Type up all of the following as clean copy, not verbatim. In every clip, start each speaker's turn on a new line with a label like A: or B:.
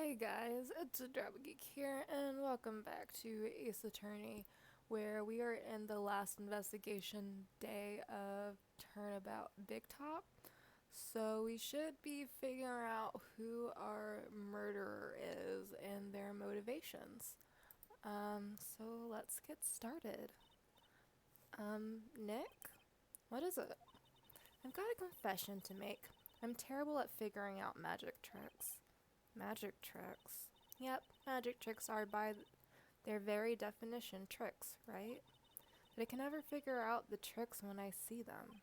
A: Hey guys, it's Drabble Geek here, and welcome back to Ace Attorney, where we are in the last investigation day of Turnabout Big Top. So we should be figuring out who our murderer is and their motivations. So let's get started. Nick? What is it? I've got a confession to make. I'm terrible at figuring out magic tricks. Magic tricks. Yep, magic tricks are by their very definition tricks, right? But I can never figure out the tricks when I see them.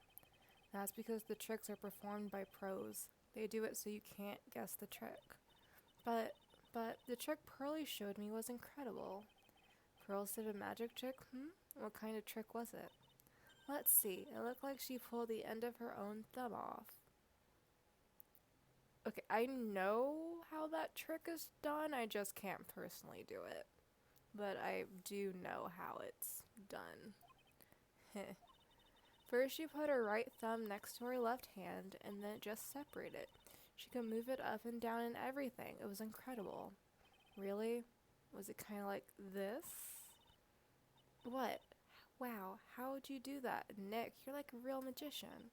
A: That's because the tricks are performed by pros. They do it so you can't guess the trick. But, but the trick Pearlie showed me was incredible. Pearl did a magic trick, What kind of trick was it? Let's see, it looked like she pulled the end of her own thumb off. Okay, I know how that trick is done, I just can't personally do it. But I do know how it's done. First, she put her right thumb next to her left hand, and then it just separated. She could move it up and down and everything. It was incredible. Really? Was it kind of like this? What? Wow, how would you do that? Nick, you're like a real magician.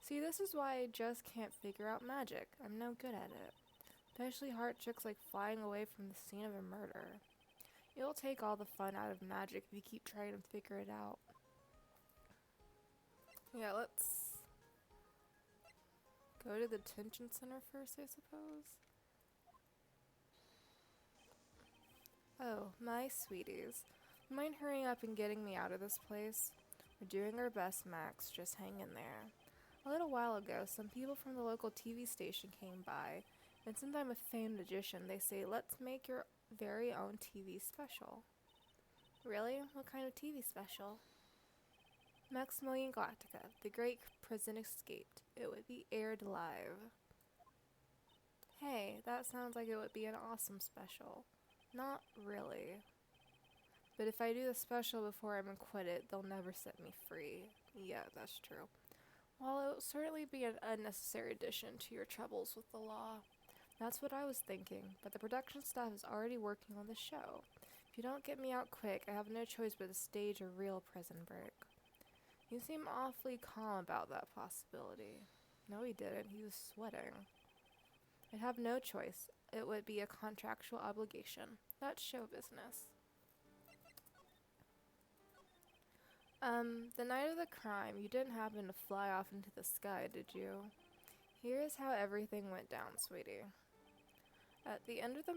A: See, this is why I just can't figure out magic. I'm no good at it. Especially hard tricks like flying away from the scene of a murder. It'll take all the fun out of magic if you keep trying to figure it out. Yeah, let's go to the detention center first, I suppose. Oh, my sweeties. Mind hurrying up and getting me out of this place? We're doing our best, Max. Just hang in there. A little while ago, some people from the local TV station came by, and since I'm a famed magician, they say, let's make your very own TV special. Really? What kind of TV special? Maximilian Galactica, the great prison escaped. It would be aired live. Hey, that sounds like it would be an awesome special. Not really. But if I do the special before I'm acquitted, they'll never set me free. Yeah, that's true. Well, it will certainly be an unnecessary addition to your troubles with the law. That's what I was thinking, but the production staff is already working on the show. If you don't get me out quick, I have no choice but to stage a real prison break. You seem awfully calm about that possibility. No, he didn't. He was sweating. I'd have no choice. It would be a contractual obligation. That's show business. The night of the crime, you didn't happen to fly off into the sky, did you? Here's how everything went down, sweetie. At the end of the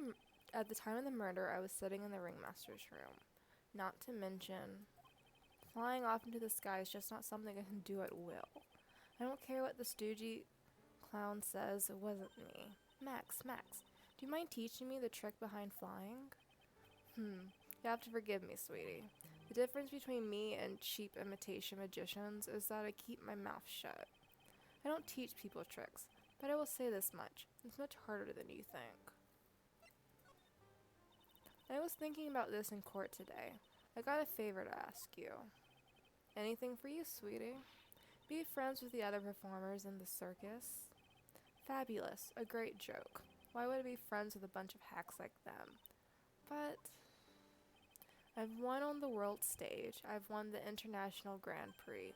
A: at the time of the murder, I was sitting in the ringmaster's room. Not to mention, flying off into the sky is just not something I can do at will. I don't care what the stoogey clown says, it wasn't me. Max, do you mind teaching me the trick behind flying? You have to forgive me, sweetie. The difference between me and cheap imitation magicians is that I keep my mouth shut. I don't teach people tricks, but I will say this much. It's much harder than you think. I was thinking about this in court today. I got a favor to ask you. Anything for you, sweetie? Be friends with the other performers in the circus. Fabulous. A great joke. Why would I be friends with a bunch of hacks like them? But I've won on the world stage. I've won the International Grand Prix.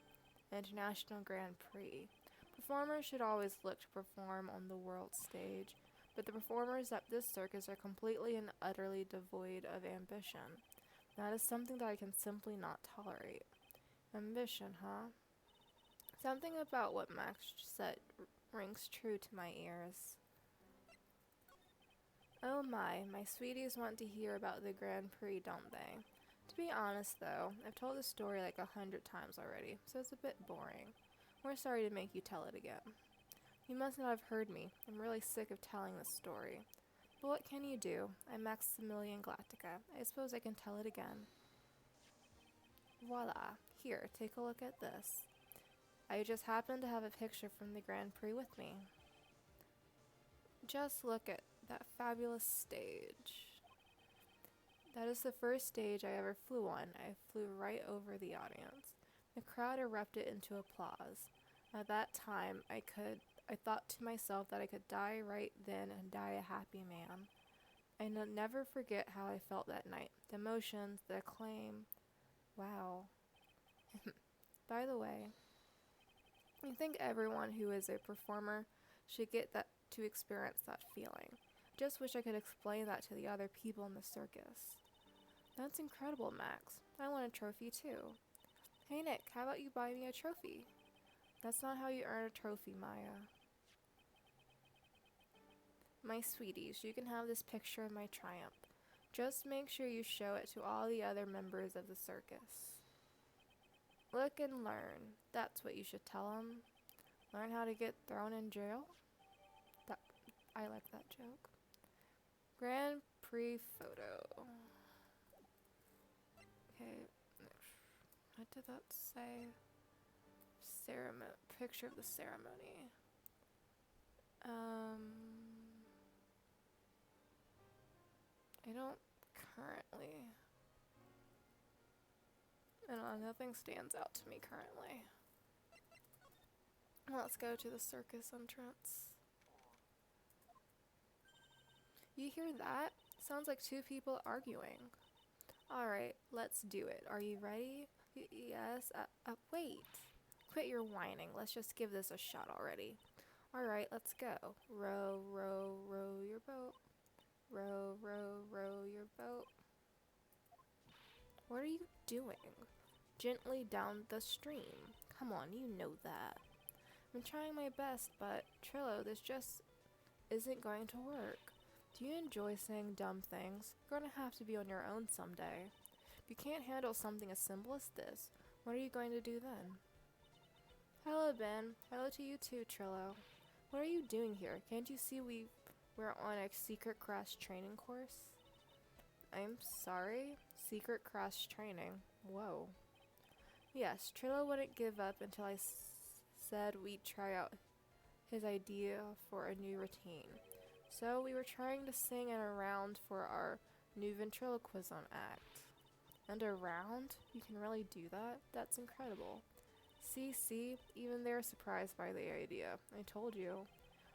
A: International Grand Prix. Performers should always look to perform on the world stage, but the performers at this circus are completely and utterly devoid of ambition. That is something that I can simply not tolerate. Ambition, huh? Something about what Max said rings true to my ears. Oh my sweeties want to hear about the Grand Prix, don't they? To be honest, though, I've told the story like 100 times already, so it's a bit boring. We're sorry to make you tell it again. You must not have heard me. I'm really sick of telling this story. But what can you do? I'm Maximilian Galactica. I suppose I can tell it again. Voila. Here, take a look at this. I just happen to have a picture from the Grand Prix with me. Just look at that fabulous stage. That is the first stage I ever flew on. I flew right over the audience. The crowd erupted into applause. At that time, I thought to myself that I could die right then and die a happy man. never forget how I felt that night. The emotions, the acclaim. Wow. By the way, I think everyone who is a performer should get that to experience that feeling. Just wish I could explain that to the other people in the circus. That's incredible, Max. I want a trophy too. Hey Nick, how about you buy me a trophy? That's not how you earn a trophy, Maya. My sweeties, you can have this picture of my triumph. Just make sure you show it to all the other members of the circus. Look and learn. That's what you should tell them. Learn how to get thrown in jail? I like that joke. Grand Prix photo. Okay, what did that say? Picture of the ceremony. I don't currently. I don't know, nothing stands out to me currently. Let's go to the circus entrance. You hear that? Sounds like two people arguing. Alright, let's do it. Are you ready? Yes. Wait. Quit your whining. Let's just give this a shot already. Alright, let's go. Row, row, row your boat. Row, row, row your boat. What are you doing? Gently down the stream. Come on, you know that. I'm trying my best, but Trillo, this just isn't going to work. Do you enjoy saying dumb things? You're gonna have to be on your own someday. If you can't handle something as simple as this, what are you going to do then? Hello, Ben. Hello to you too, Trillo. What are you doing here? Can't you see we're on a secret crash training course? I'm sorry? Secret crash training. Whoa. Yes, Trillo wouldn't give up until I said we'd try out his idea for a new routine. So we were trying to sing in a round for our new ventriloquism act. And a round? You can really do that? That's incredible. See, even they're surprised by the idea. I told you.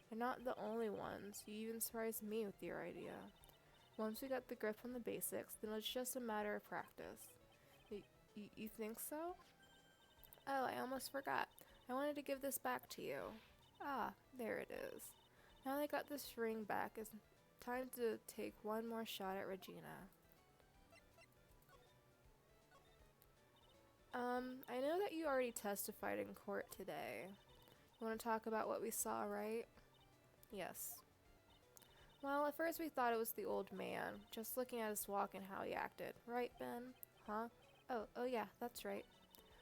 A: They're not the only ones. You even surprised me with your idea. Once we got the grip on the basics, then it's just a matter of practice. You think so? Oh, I almost forgot. I wanted to give this back to you. Ah, there it is. Now that I got this ring back, it's time to take one more shot at Regina. I know that you already testified in court today. You want to talk about what we saw, right? Yes. Well, at first we thought it was the old man, just looking at his walk and how he acted. Right, Ben? Huh? Oh yeah, that's right.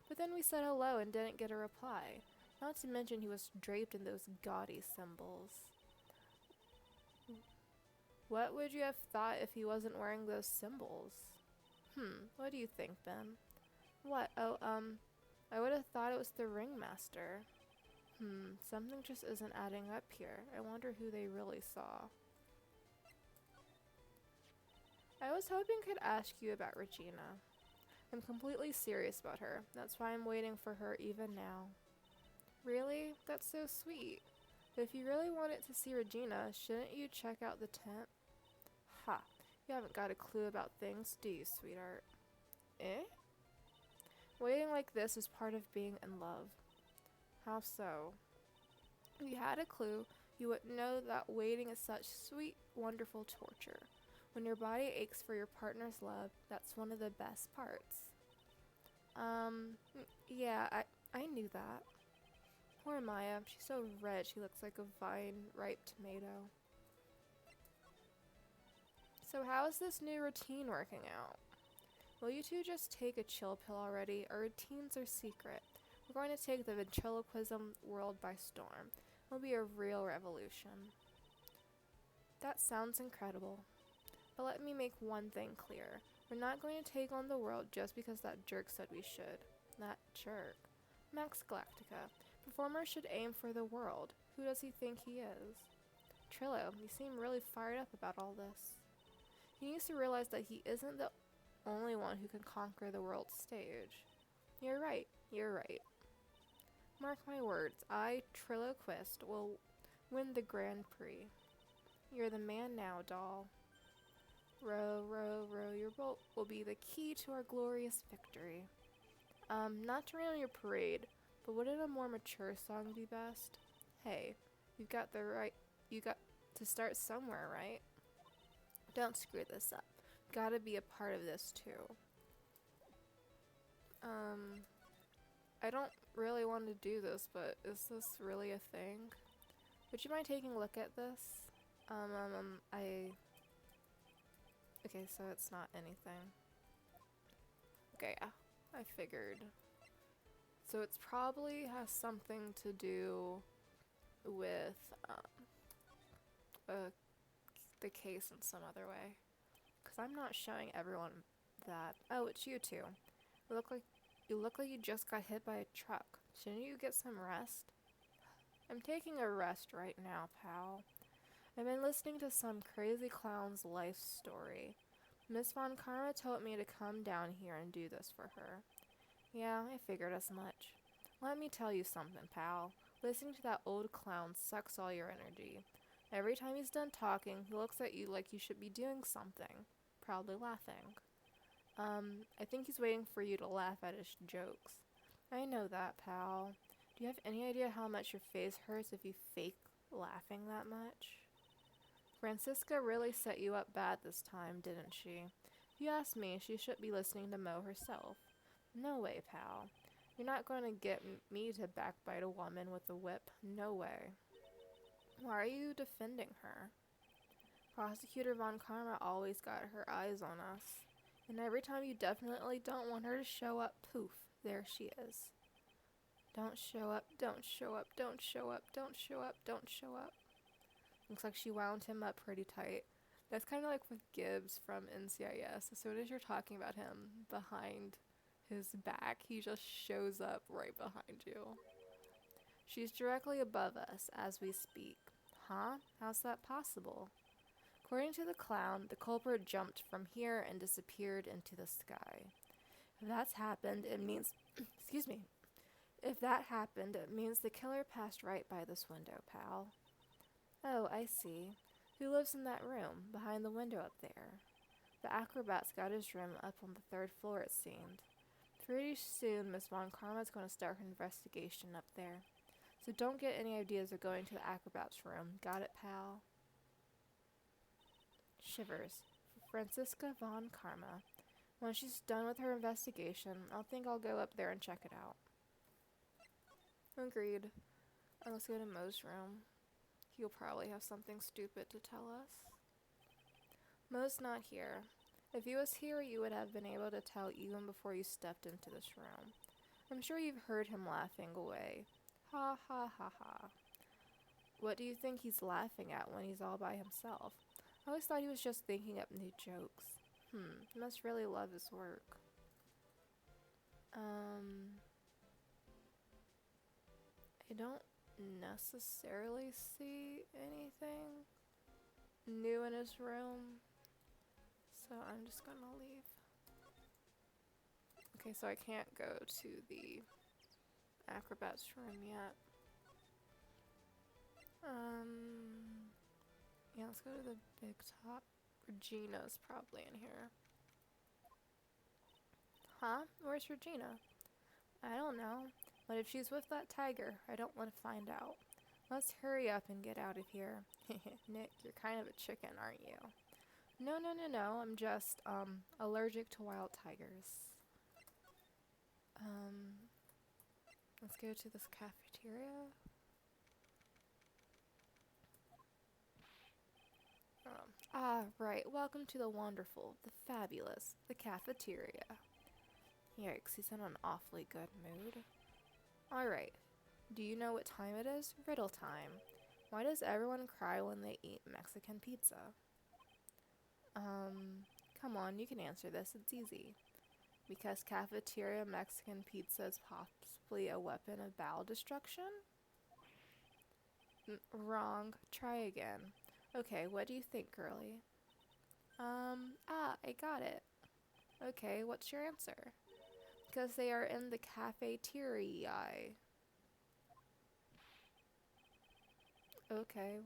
A: But then we said hello and didn't get a reply. Not to mention he was draped in those gaudy symbols. What would you have thought if he wasn't wearing those symbols? What do you think, Ben? What? Oh, I would have thought it was the ringmaster. Something just isn't adding up here. I wonder who they really saw. I was hoping I could ask you about Regina. I'm completely serious about her. That's why I'm waiting for her even now. Really? That's so sweet. But if you really wanted to see Regina, shouldn't you check out the tent? Ha! You haven't got a clue about things, do you, sweetheart? Eh? Waiting like this is part of being in love. How so? If you had a clue, you would know that waiting is such sweet, wonderful torture. When your body aches for your partner's love, that's one of the best parts. Yeah, I knew that. Poor Maya, she's so red she looks like a vine-ripe tomato. So how is this new routine working out? Will you two just take a chill pill already? Our routines are secret. We're going to take the ventriloquism world by storm. It'll be a real revolution. That sounds incredible. But let me make one thing clear. We're not going to take on the world just because that jerk said we should. That jerk. Max Galactica. Performers should aim for the world. Who does he think he is? Trillo, you seem really fired up about all this. He needs to realize that he isn't the only one who can conquer the world stage. You're right. Mark my words, I, Trillo Quist, will win the Grand Prix. You're the man now, doll. Row, row, row your boat will be the key to our glorious victory. Not to rain on your parade, but wouldn't a more mature song be best? Hey, you got to start somewhere, right? Don't screw this up. Gotta be a part of this too. I don't really want to do this, but is this really a thing? Would you mind taking a look at this? Okay, so it's not anything. Okay, yeah, I figured. So it's probably has something to do with, the case in some other way. Because I'm not showing everyone that. Oh, it's you two. You look like you just got hit by a truck. Shouldn't you get some rest? I'm taking a rest right now, pal. I've been listening to some crazy clown's life story. Miss Von Karma told me to come down here and do this for her. Yeah, I figured as much. Let me tell you something, pal. Listening to that old clown sucks all your energy. Every time he's done talking, he looks at you like you should be doing something. Probably laughing. I think he's waiting for you to laugh at his jokes. I know that, pal. Do you have any idea how much your face hurts if you fake laughing that much? Francisca really set you up bad this time, didn't she? If you ask me, she should be listening to Mo herself. No way, pal. You're not going to get me to backbite a woman with a whip. No way. Why are you defending her? Prosecutor Von Karma always got her eyes on us. And every time you definitely don't want her to show up, poof, there she is. Don't show up, don't show up, don't show up, don't show up, don't show up. Looks like she wound him up pretty tight. That's kind of like with Gibbs from NCIS. As soon as you're talking about him behind his back, he just shows up right behind you. She's directly above us as we speak. Huh? How's that possible? According to the clown, the culprit jumped from here and disappeared into the sky. If that's happened, it means... excuse me. If that happened, it means the killer passed right by this window, pal. Oh, I see. Who lives in that room, behind the window up there? The acrobat's got his room up on the 3rd floor, it seemed. Pretty soon, Miss Von Karma's going to start her investigation up there. So don't get any ideas of going to the acrobat's room. Got it, pal? Shivers. Francisca Von Karma. When she's done with her investigation, I'll go up there and check it out. Agreed. Let's go to Mo's room. He'll probably have something stupid to tell us. Mo's not here. If he was here, you would have been able to tell even before you stepped into this room. I'm sure you've heard him laughing away. Ha ha ha ha. What do you think he's laughing at when he's all by himself? I always thought he was just thinking up new jokes. He must really love his work. I don't necessarily see anything new in his room, so I'm just gonna leave. Okay, so I can't go to the acrobat's room yet. Yeah, let's go to the big top. Regina's probably in here. Huh? Where's Regina? I don't know. But if she's with that tiger, I don't want to find out. Let's hurry up and get out of here. Nick, you're kind of a chicken, aren't you? No, I'm just, allergic to wild tigers. Let's go to this cafeteria. Right. Welcome to the wonderful, the fabulous, the cafeteria. Yikes, he's in an awfully good mood. Alright. Do you know what time it is? Riddle time. Why does everyone cry when they eat Mexican pizza? Come on, you can answer this. It's easy. Because cafeteria Mexican pizza is possibly a weapon of bowel destruction? Wrong. Try again. Okay, what do you think, girly? I got it. Okay, what's your answer? Because they are in the cafeteria. Okay.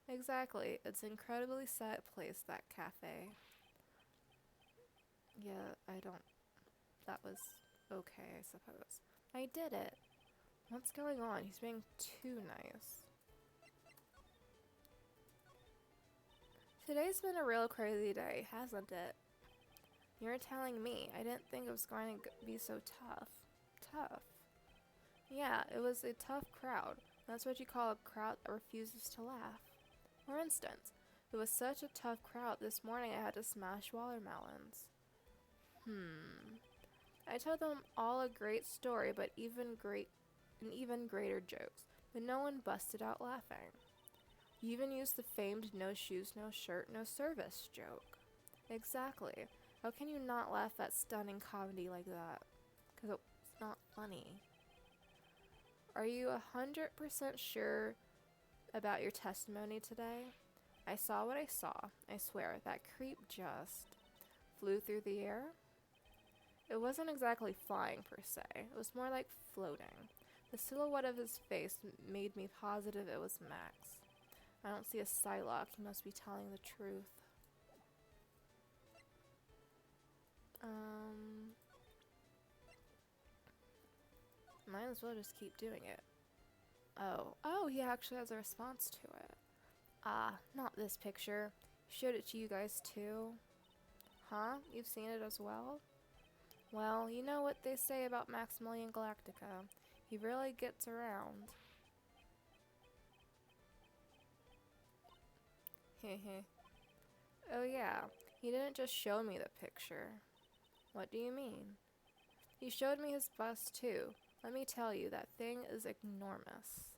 A: Exactly. It's an incredibly set place, that cafe. Yeah, I don't. That was okay, I suppose. I did it. What's going on? He's being too nice. Today's been a real crazy day, hasn't it? You're telling me. I didn't think it was going to be so tough. Tough? Yeah, it was a tough crowd. That's what you call a crowd that refuses to laugh. For instance, it was such a tough crowd this morning I had to smash watermelons. I told them all a great story, but even greater jokes, but no one busted out laughing. You even used the famed no shoes, no shirt, no service joke. Exactly. How can you not laugh at stunning comedy like that? Because it's not funny. Are you 100% sure about your testimony today? I saw what I saw. I swear, that creep just flew through the air. It wasn't exactly flying per se. It was more like floating. The silhouette of his face made me positive it was Max. I don't see a Psylocke. He must be telling the truth. Might as well just keep doing it. Oh, he actually has a response to it. Ah, not this picture. He showed it to you guys too. Huh? You've seen it as well? Well, you know what they say about Maximilian Galactica. He really gets around. Hehe. Oh yeah, he didn't just show me the picture. What do you mean? He showed me his bust too. Let me tell you, that thing is enormous.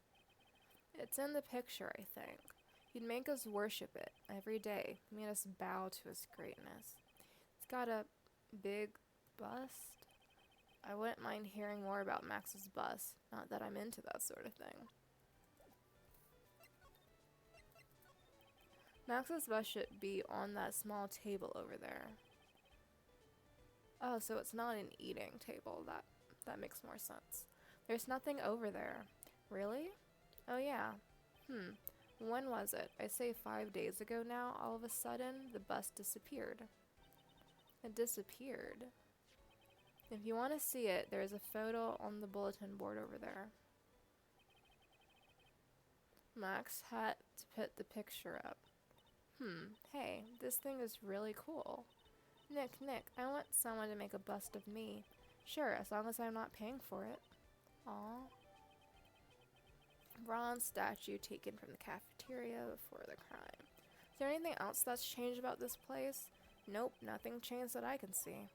A: It's in the picture, I think. He'd make us worship it every day. He made us bow to his greatness. It's got a big bust. I wouldn't mind hearing more about Max's bust. Not that I'm into that sort of thing. Max's bust should be on that small table over there. Oh, so it's not an eating table. That makes more sense. There's nothing over there. Really? Oh yeah. When was it? I'd say 5 days ago now. All of a sudden, the bust disappeared. It disappeared. If you want to see it, there's a photo on the bulletin board over there. Max had to put the picture up. Hey, this thing is really cool. Nick, I want someone to make a bust of me. Sure, as long as I'm not paying for it. Aw. Bronze statue taken from the cafeteria before the crime. Is there anything else that's changed about this place? Nope, nothing changed that I can see.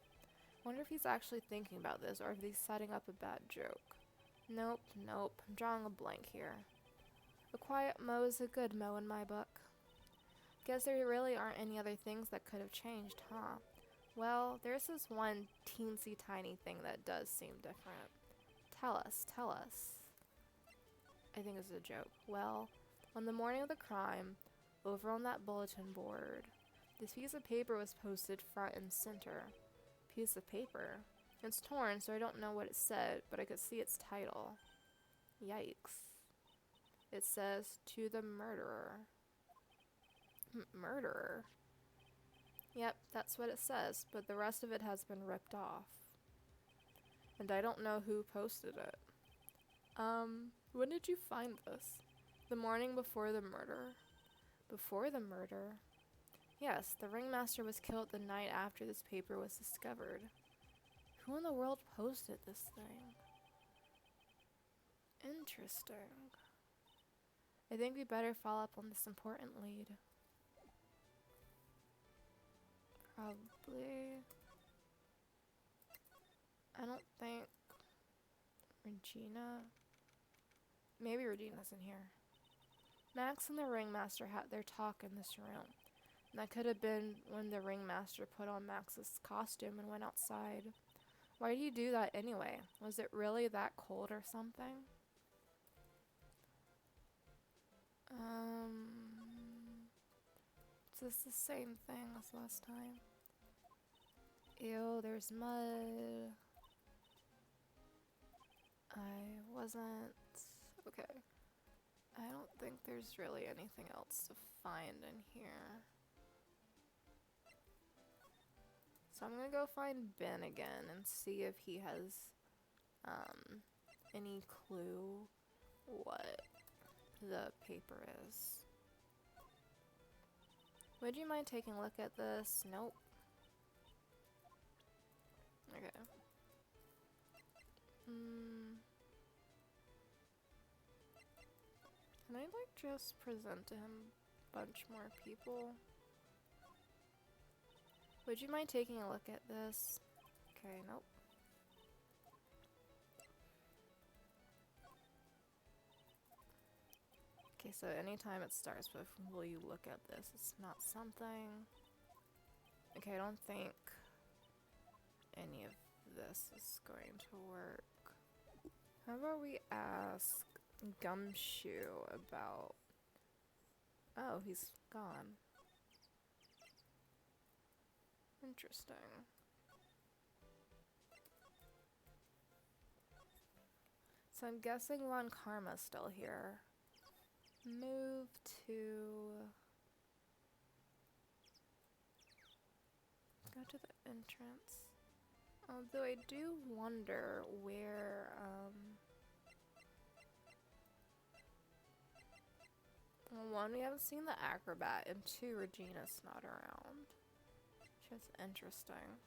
A: Wonder if he's actually thinking about this or if he's setting up a bad joke. Nope, I'm drawing a blank here. A quiet Mo is a good Mo in my book. Guess there really aren't any other things that could have changed, huh? Well, there's this one teensy tiny thing that does seem different. Tell us. I think it's a joke. Well, on the morning of the crime, over on that bulletin board, this piece of paper was posted front and center. Piece of paper? It's torn, so I don't know what it said, but I could see its title. Yikes. It says, "To the murderer." Murderer? Yep, that's what it says, but the rest of it has been ripped off. And I don't know who posted it. When did you find this? The morning before the murder. Before the murder? Yes, the ringmaster was killed the night after this paper was discovered. Who in the world posted this thing? Interesting. I think we better follow up on this important lead. Probably. I don't think Regina. Maybe Regina's in here. Max and the ringmaster had their talk in this room. And that could have been when the ringmaster put on Max's costume and went outside. Why did he do that anyway? Was it really that cold or something? Is this the same thing as last time? Ew, there's mud. I wasn't... Okay. I don't think there's really anything else to find in here. So I'm gonna go find Ben again and see if he has any clue what the paper is. Would you mind taking a look at this? Nope. Okay. Can I like just present to him a bunch more people? Would you mind taking a look at this? Okay, nope. Okay, so anytime it starts with, will you look at this? It's not something. Okay, I don't think any of this is going to work. How about we ask Gumshoe about... Oh, he's gone. Interesting. So I'm guessing Von Karma's still here. Move to... Go to the entrance. Although I do wonder where, well, one, we haven't seen the acrobat, and two, Regina's not around. Which is interesting.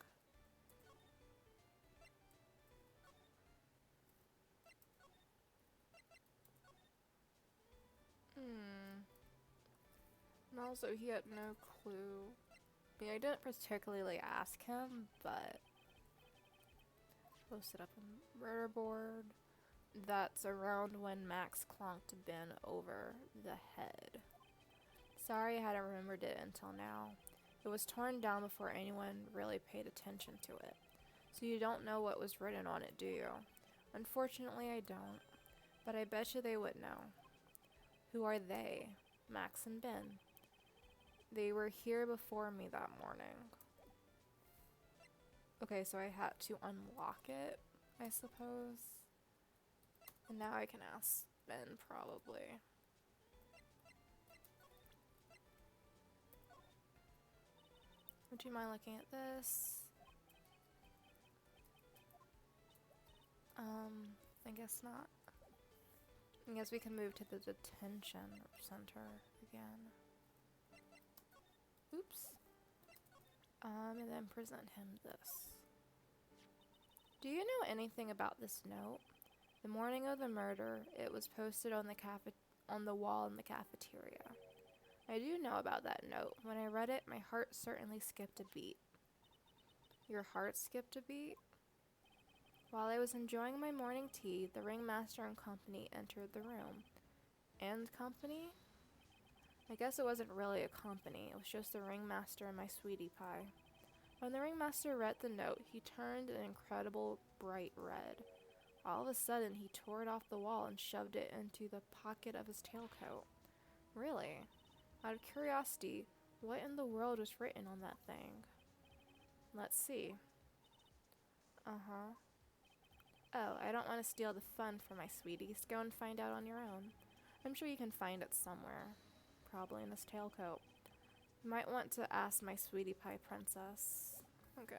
A: And also, he had no clue. I mean, I didn't particularly ask him, but... Posted up a murder board. That's around when Max clonked Ben over the head. Sorry I hadn't remembered it until now. It was torn down before anyone really paid attention to it. So you don't know what was written on it, do you? Unfortunately, I don't. But I bet you they would know. Who are they? Max and Ben. They were here before me that morning. Okay, so I had to unlock it, I suppose. And now I can ask Ben, probably. Would you mind looking at this? I guess not. I guess we can move to the detention center again. Oops. And then present him this. Do you know anything about this note? The morning of the murder, it was posted on the wall in the cafeteria. I do know about that note. When I read it, my heart certainly skipped a beat. Your heart skipped a beat? While I was enjoying my morning tea, the ringmaster and company entered the room. And company? I guess it wasn't really a company. It was just the ringmaster and my sweetie pie. When the ringmaster read the note, he turned an incredible bright red. All of a sudden, he tore it off the wall and shoved it into the pocket of his tailcoat. Really? Out of curiosity, what in the world was written on that thing? Let's see. Uh-huh. Oh, I don't want to steal the fun from my sweeties. Go and find out on your own. I'm sure you can find it somewhere. Probably in this tailcoat. You might want to ask my sweetie pie princess. Okay.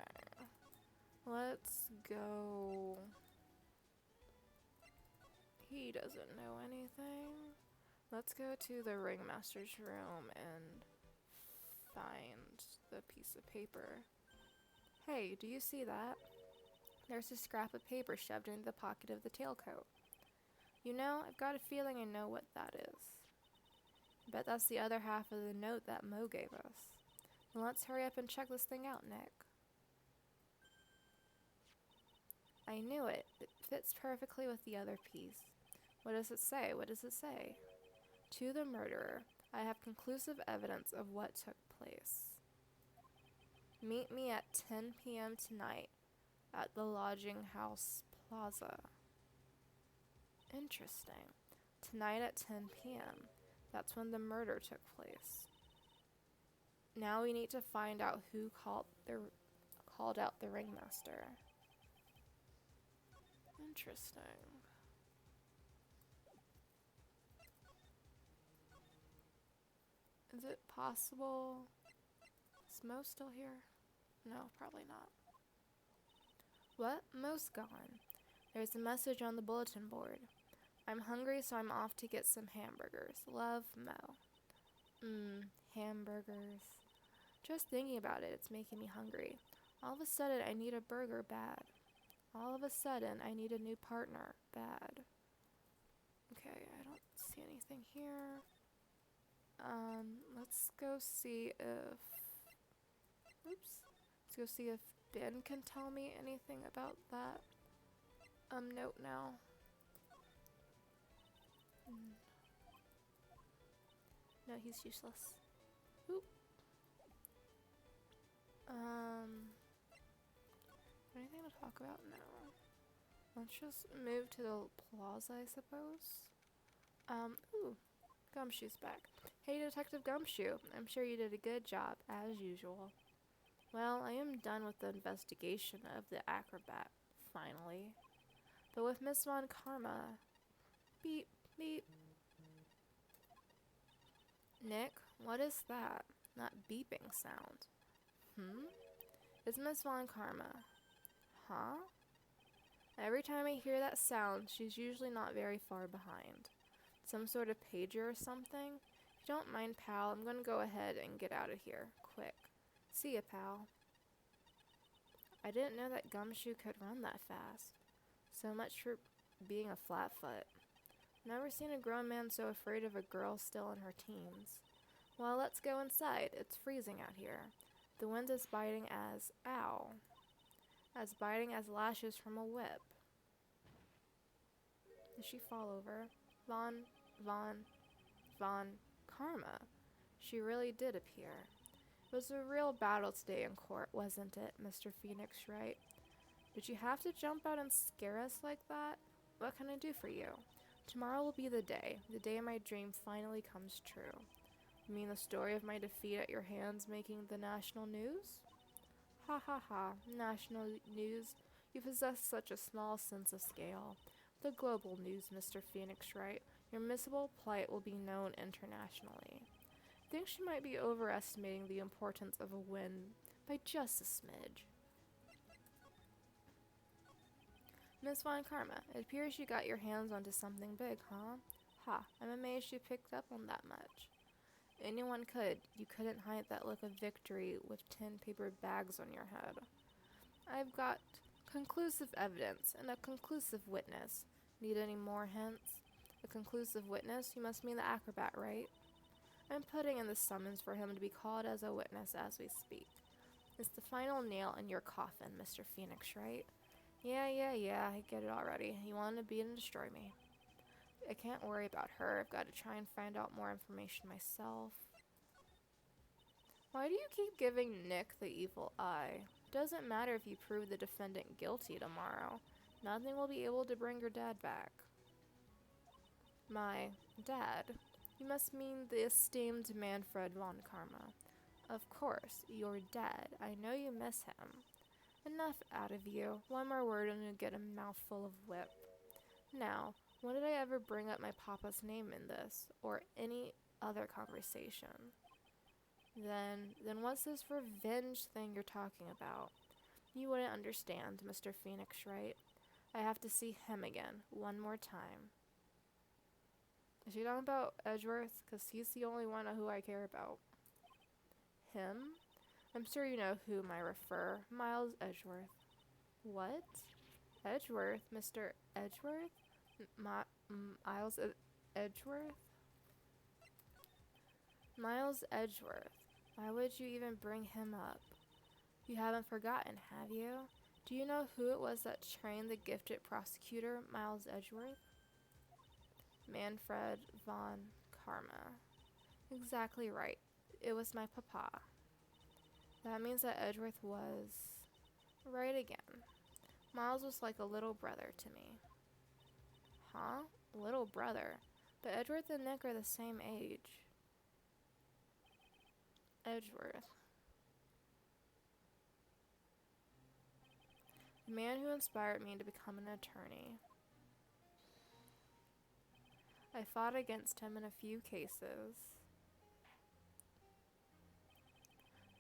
A: Let's go. He doesn't know anything. Let's go to the ringmaster's room and find the piece of paper. Hey, do you see that? There's a scrap of paper shoved into the pocket of the tailcoat. You know, I've got a feeling I know what that is. I bet that's the other half of the note that Mo gave us. Well, let's hurry up and check this thing out, Nick. I knew it. It fits perfectly with the other piece. What does it say? What does it say? To the murderer, I have conclusive evidence of what took place. Meet me at 10 p.m. tonight at the lodging house plaza. Interesting. Tonight at 10 p.m. That's when the murder took place. Now we need to find out who called out the ringmaster. Interesting. possible. Is Mo still here? No, probably not. What? Mo's gone. There's a message on the bulletin board. I'm hungry, so I'm off to get some hamburgers. Love, Mo. Hamburgers. Just thinking about it, it's making me hungry. All of a sudden, I need a burger bad. All of a sudden, I need a new partner bad. Okay, I don't see anything here. Let's go see if... Oops. Let's go see if Ben can tell me anything about that, note now. No, he's useless. Oop. Anything to talk about? No. Let's just move to the plaza, I suppose. Ooh. Gumshoe's back. Hey, Detective Gumshoe. I'm sure you did a good job, as usual. Well, I am done with the investigation of the acrobat, finally. But with Miss Von Karma... Beep, beep. Nick, what is that? That beeping sound. It's Miss Von Karma. Huh? Every time I hear that sound, she's usually not very far behind. Some sort of pager or something? If you don't mind, pal, I'm gonna go ahead and get out of here. Quick. See ya, pal. I didn't know that Gumshoe could run that fast. So much for being a flatfoot. Never seen a grown man so afraid of a girl still in her teens. Well, let's go inside. It's freezing out here. The wind is biting as... Ow. As biting as lashes from a whip. Did she fall over? Von Karma. She really did appear. It was a real battle today in court, wasn't it, Mr. Phoenix Wright? Did you have to jump out and scare us like that? What can I do for you? Tomorrow will be the day my dream finally comes true. You mean the story of my defeat at your hands making the national news? Ha ha ha, national news. You possess such a small sense of scale. The global news, Mr. Phoenix Wright. Your miserable plight will be known internationally. I think she might be overestimating the importance of a win by just a smidge. Miss Von Karma, it appears you got your hands onto something big, huh? Ha, I'm amazed you picked up on that much. Anyone could. You couldn't hide that look of victory with 10 paper bags on your head. I've got conclusive evidence and a conclusive witness. Need any more hints? A conclusive witness? You must mean the acrobat, right? I'm putting in the summons for him to be called as a witness as we speak. It's the final nail in your coffin, Mr. Phoenix, right? Yeah, I get it already. You want to beat and destroy me. I can't worry about her. I've got to try and find out more information myself. Why do you keep giving Nick the evil eye? Doesn't matter if you prove the defendant guilty tomorrow. Nothing will be able to bring your dad back. My dad? You must mean the esteemed Manfred von Karma. Of course, your dad. I know you miss him. Enough out of you. One more word and you'll get a mouthful of whip. Now, when did I ever bring up my papa's name in this, or any other conversation? Then what's this revenge thing you're talking about? You wouldn't understand, Mr. Phoenix Wright. I have to see him again, one more time. Is she talking about Edgeworth? Because he's the only one who I care about. Him? I'm sure you know whom I refer. Miles Edgeworth. What? Edgeworth? Mr. Edgeworth? Miles Edgeworth? Miles Edgeworth. Why would you even bring him up? You haven't forgotten, have you? Do you know who it was that trained the gifted prosecutor, Miles Edgeworth? Manfred von Karma. Exactly right. It was my papa. That means that Edgeworth was... right again. Miles was like a little brother to me. Huh? Little brother? But Edgeworth and Nick are the same age. Edgeworth. The man who inspired me to become an attorney. I fought against him in a few cases.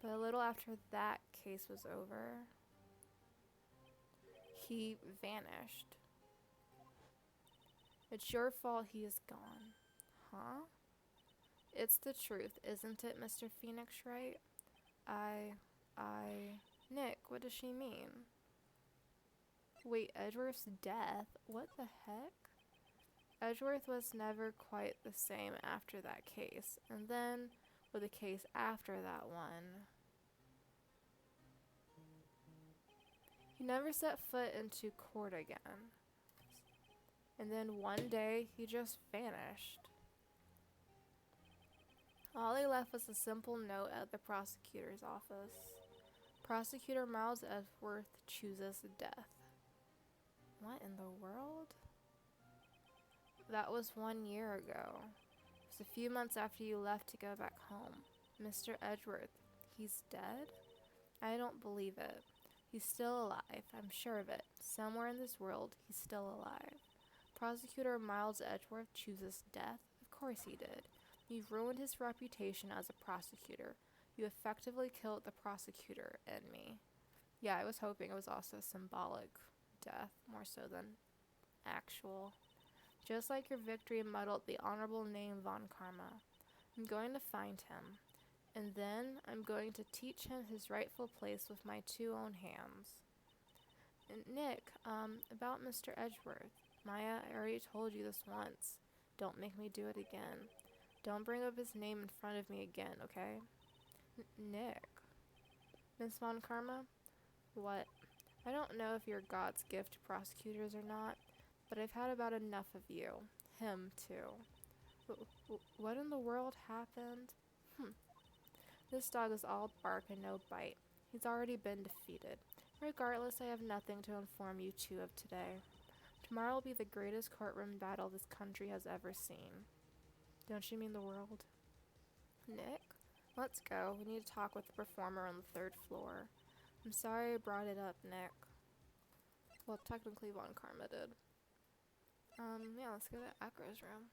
A: But a little after that case was over, he vanished. It's your fault he is gone. Huh? It's the truth, isn't it, Mr. Phoenix Wright? I... Nick, what does she mean? Wait, Edgeworth's death? What the heck? Edgeworth was never quite the same after that case, and then with the case after that one. He never set foot into court again. And then one day, he just vanished. All he left was a simple note at the prosecutor's office. Prosecutor Miles Edgeworth chooses death. What in the world? That was 1 year ago. It was a few months after you left to go back home. Mr. Edgeworth, he's dead? I don't believe it. He's still alive, I'm sure of it. Somewhere in this world, he's still alive. Prosecutor Miles Edgeworth chooses death? Of course he did. You've ruined his reputation as a prosecutor. You effectively killed the prosecutor and me. Yeah, I was hoping it was also symbolic death, more so than actual. Just like your victory muddled the honorable name Von Karma. I'm going to find him. And then I'm going to teach him his rightful place with my 2 own hands. And Nick, about Mr. Edgeworth. Maya, I already told you this once. Don't make me do it again. Don't bring up his name in front of me again, okay? Nick. Miss Von Karma? What? I don't know if you're God's gift to prosecutors or not, but I've had about enough of you. Him, too. What in the world happened? This dog is all bark and no bite. He's already been defeated. Regardless, I have nothing to inform you two of today. Tomorrow will be the greatest courtroom battle this country has ever seen. Don't you mean the world? Nick? Let's go. We need to talk with the performer on the 3rd floor. I'm sorry I brought it up, Nick. Well, technically Von Karma did. Yeah, let's go to Acro's room.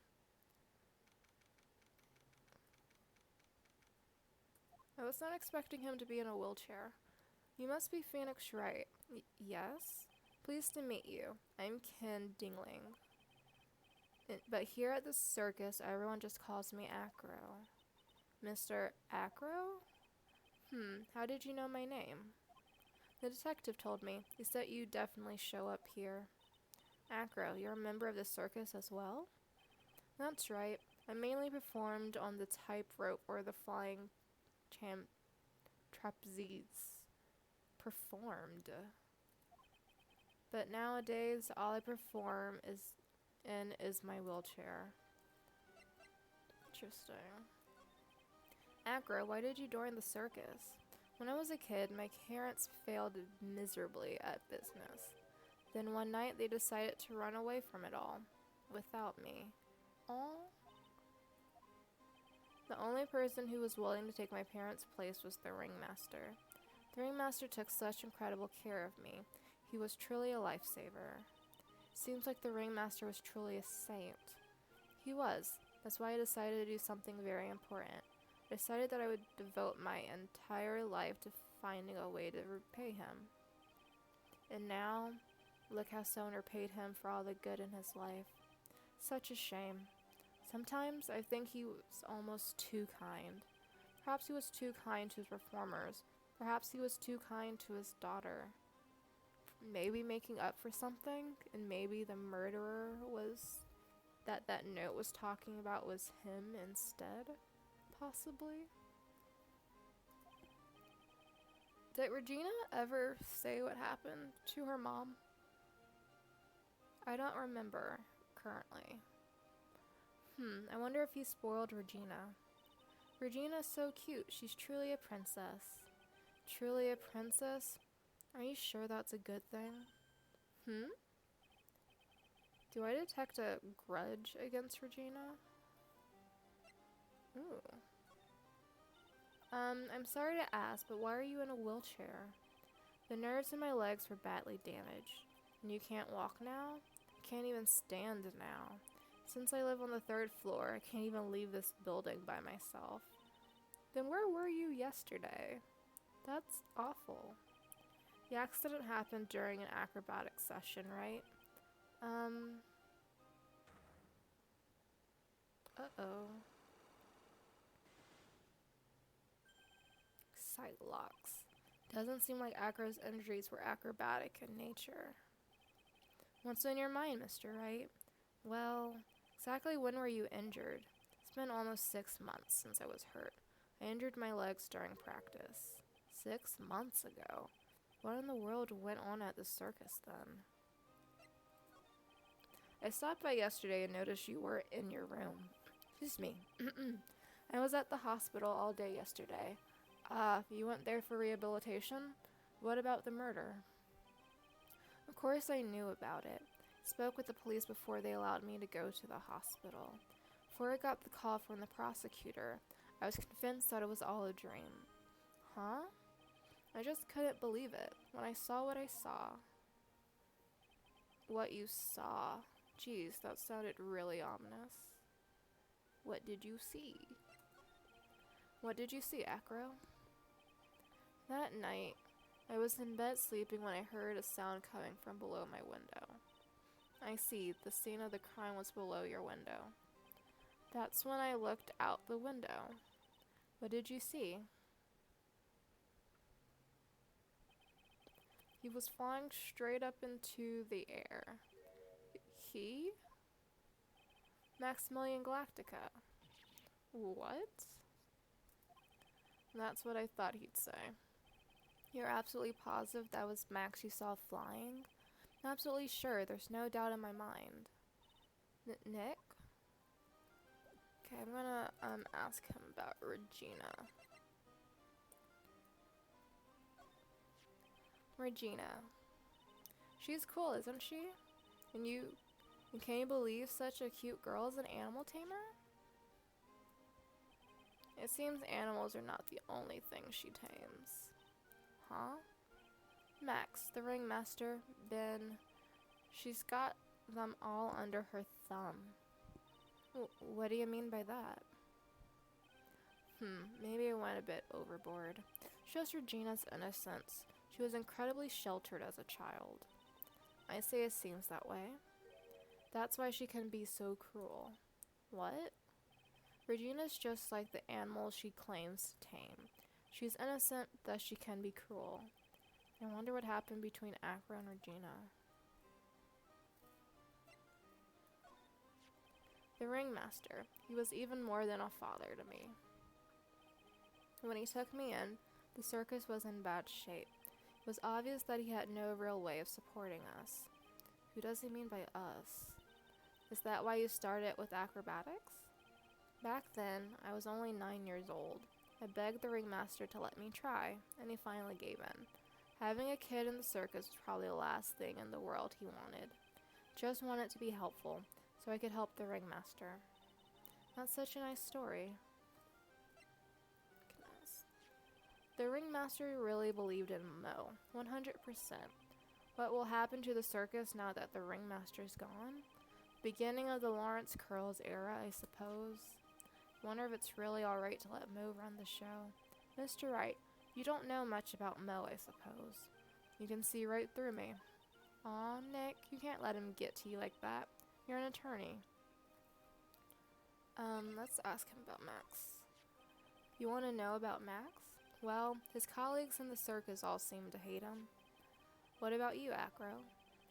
A: I was not expecting him to be in a wheelchair. You must be Phoenix Wright. Yes? Pleased to meet you. I'm Ken Dingling. But here at the circus, everyone just calls me Acro. Mr. Acro? How did you know my name? The detective told me. He said you'd definitely show up here. Acro, you're a member of the circus as well? That's right. I mainly performed on the tightrope or the flying trapeze. Performed. But nowadays, all I perform is my wheelchair. Interesting. Acro, why did you join the circus? When I was a kid, my parents failed miserably at business. Then one night, they decided to run away from it all, without me. Aww. The only person who was willing to take my parents' place was the ringmaster. The ringmaster took such incredible care of me. He was truly a lifesaver. Seems like the ringmaster was truly a saint. He was. That's why I decided to do something very important. I decided that I would devote my entire life to finding a way to repay him. And now, look how someone repaid him for all the good in his life. Such a shame. Sometimes I think he was almost too kind. Perhaps he was too kind to his performers. Perhaps he was too kind to his daughter. Maybe making up for something, and maybe the murderer was that note was talking about was him instead, possibly. Did Regina ever say what happened to her mom? I don't remember currently. I wonder if he spoiled Regina. Regina's so cute. She's truly a princess. Truly a princess? Are you sure that's a good thing? Do I detect a grudge against Regina? Ooh. I'm sorry to ask, but why are you in a wheelchair? The nerves in my legs were badly damaged. And you can't walk now? Can't even stand now. Since I live on the 3rd floor, I can't even leave this building by myself. Then where were you yesterday? That's awful. The accident happened during an acrobatic session, right? Uh-oh. Sightlocks. Doesn't seem like Acro's injuries were acrobatic in nature. What's in your mind, Mr. Wright? Well, exactly when were you injured? It's been almost 6 months since I was hurt. I injured my legs during practice. 6 months ago? What in the world went on at the circus then? I stopped by yesterday and noticed you were in your room. Excuse me. I was at the hospital all day yesterday. You went there for rehabilitation? What about the murder? Of course I knew about it. Spoke with the police before they allowed me to go to the hospital. Before I got the call from the prosecutor, I was convinced that it was all a dream. Huh? I just couldn't believe it when I saw what I saw. What you saw? Geez, that sounded really ominous. What did you see? What did you see, Acro? That night, I was in bed sleeping when I heard a sound coming from below my window. I see, the scene of the crime was below your window. That's when I looked out the window. What did you see? He was flying straight up into the air. He? Maximilian Galactica. What? That's what I thought he'd say. You're absolutely positive that was Max you saw flying? I'm absolutely sure, there's no doubt in my mind. Nick? Okay, I'm gonna ask him about Regina. Regina. She's cool, isn't she? And can you believe such a cute girl is an animal tamer? It seems animals are not the only thing she tames. Huh? Max, the ringmaster, Ben, she's got them all under her thumb. What do you mean by that? Maybe I went a bit overboard. Shows Regina's innocence. She was incredibly sheltered as a child. I say it seems that way. That's why she can be so cruel. What? Regina's just like the animals she claims to tame. She's innocent, thus she can be cruel. I wonder what happened between Acro and Regina. The ringmaster. He was even more than a father to me. When he took me in, the circus was in bad shape. It was obvious that he had no real way of supporting us. Who does he mean by us? Is that why you started with acrobatics? Back then, I was only 9 years old. I begged the ringmaster to let me try, and he finally gave in. Having a kid in the circus was probably the last thing in the world he wanted. Just wanted to be helpful, so I could help the ringmaster. That's such a nice story. Goodness. The ringmaster really believed in Mo, 100%. What will happen to the circus now that the ringmaster's gone? Beginning of the Lawrence Curls era, I suppose. Wonder if it's really alright to let Mo run the show. Mr. Wright, you don't know much about Mo, I suppose. You can see right through me. Aw, Nick, you can't let him get to you like that. You're an attorney. Let's ask him about Max. You want to know about Max? Well, his colleagues in the circus all seem to hate him. What about you, Acro?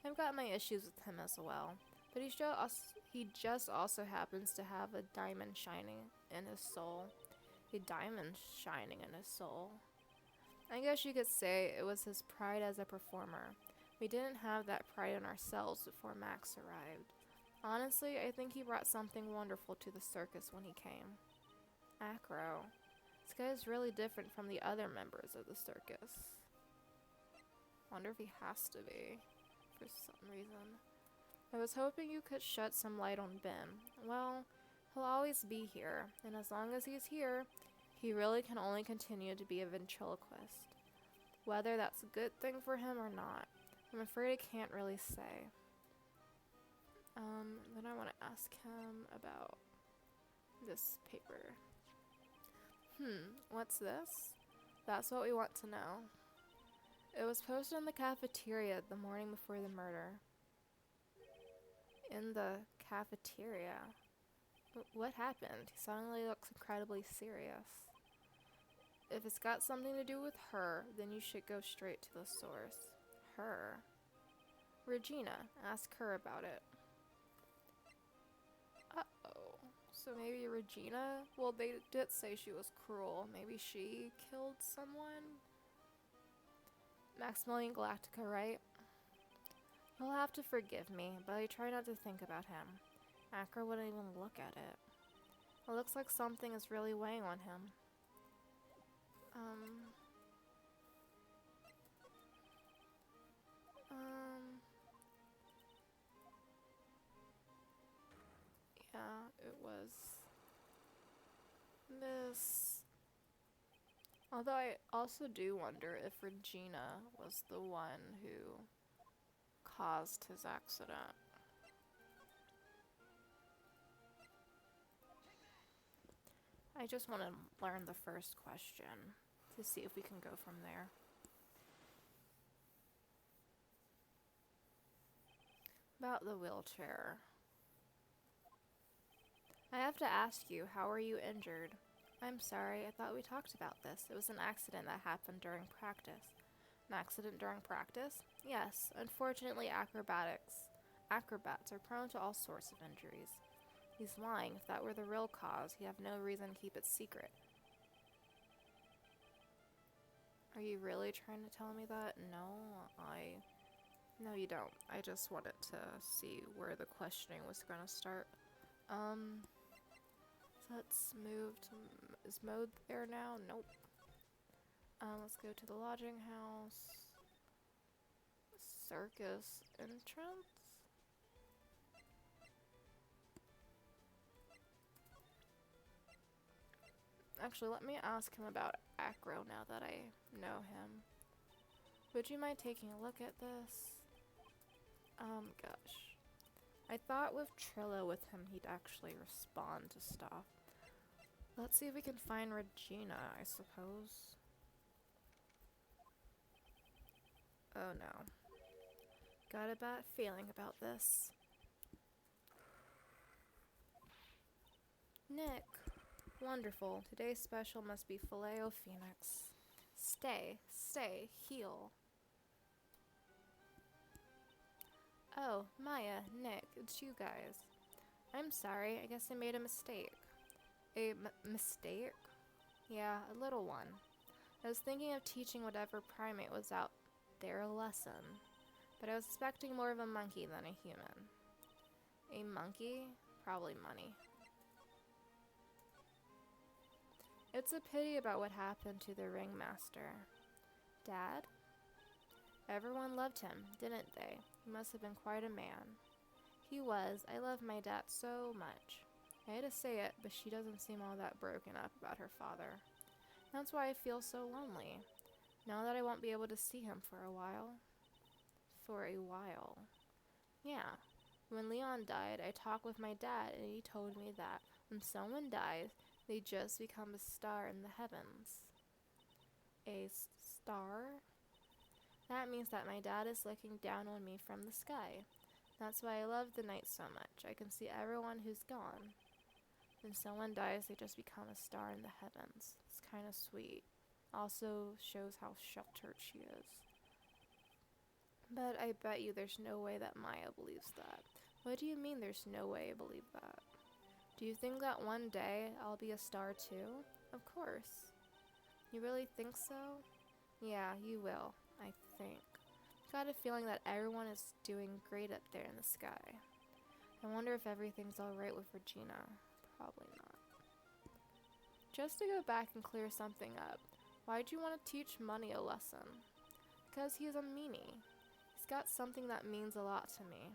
A: I've got my issues with him as well, but he just also happens to have a diamond shining in his soul. A diamond shining in his soul. I guess you could say it was his pride as a performer. We didn't have that pride in ourselves before Max arrived. Honestly, I think he brought something wonderful to the circus when he came. Acro. This guy is really different from the other members of the circus. Wonder if he has to be, for some reason. I was hoping you could shed some light on Ben. Well, he'll always be here, and as long as he's here, he really can only continue to be a ventriloquist. Whether that's a good thing for him or not, I'm afraid I can't really say. Then I want to ask him about this paper. What's this? That's what we want to know. It was posted in the cafeteria the morning before the murder. In the cafeteria? What happened? He suddenly looks incredibly serious. If it's got something to do with her, then you should go straight to the source. Her? Regina. Ask her about it. Uh-oh. So maybe Regina? Well, they did say she was cruel. Maybe she killed someone? Maximilian Galactica, right? You'll have to forgive me, but I try not to think about him. Acker wouldn't even look at it. It looks like something is really weighing on him. Yeah, it was this. Although I also do wonder if Regina was the one who caused his accident. I just want to learn the first question to see if we can go from there. About the wheelchair. I have to ask you, how are you injured? I'm sorry, I thought we talked about this. It was an accident that happened during practice. An accident during practice? Yes, unfortunately acrobats are prone to all sorts of injuries. He's lying. If that were the real cause, he'd have no reason to keep it secret. Are you really trying to tell me that? No, you don't. I just wanted to see where the questioning was gonna start. Let's move to... Is Mode there now? Nope. Let's go to the lodging house. Circus entrance? Actually, let me ask him about Acro now that I know him. Would you mind taking a look at this? Gosh. I thought with Trillo with him he'd actually respond to stuff. Let's see if we can find Regina, I suppose. Oh no. Got a bad feeling about this. Nick. Wonderful. Today's special must be Filet-O-Phoenix. Stay, heal. Oh, Maya, Nick, it's you guys. I'm sorry, I guess I made a mistake. A mistake? Yeah, a little one. I was thinking of teaching whatever primate was out there a lesson, but I was expecting more of a monkey than a human. A monkey? Probably money. It's a pity about what happened to the ringmaster. Dad? Everyone loved him, didn't they? He must have been quite a man. He was. I love my dad so much. I hate to say it, but she doesn't seem all that broken up about her father. That's why I feel so lonely. Now that I won't be able to see him for a while. Yeah. When Leon died, I talked with my dad, and he told me that when someone dies, they just become a star in the heavens. A star? That means that my dad is looking down on me from the sky. That's why I love the night so much. I can see everyone who's gone. When someone dies, they just become a star in the heavens. It's kind of sweet. Also shows how sheltered she is. But I bet you there's no way that Maya believes that. What do you mean there's no way I believe that? Do you think that one day I'll be a star too? Of course. You really think so? Yeah, you will, I think. Got a feeling that everyone is doing great up there in the sky. I wonder if everything's alright with Regina. Probably not. Just to go back and clear something up, why'd you want to teach Money a lesson? Because he's a meanie. He's got something that means a lot to me.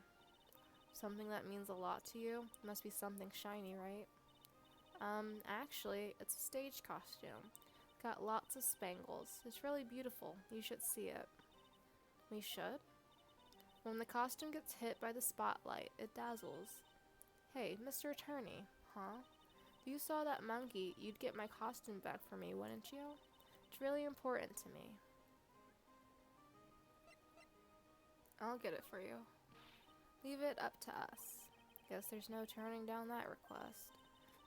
A: Something that means a lot to you? Must be something shiny, right? Actually, it's a stage costume. Got lots of spangles. It's really beautiful. You should see it. We should? When the costume gets hit by the spotlight, it dazzles. Hey, Mr. Attorney. Huh? If you saw that monkey, you'd get my costume back for me, wouldn't you? It's really important to me. I'll get it for you. Leave it up to us. Guess there's no turning down that request.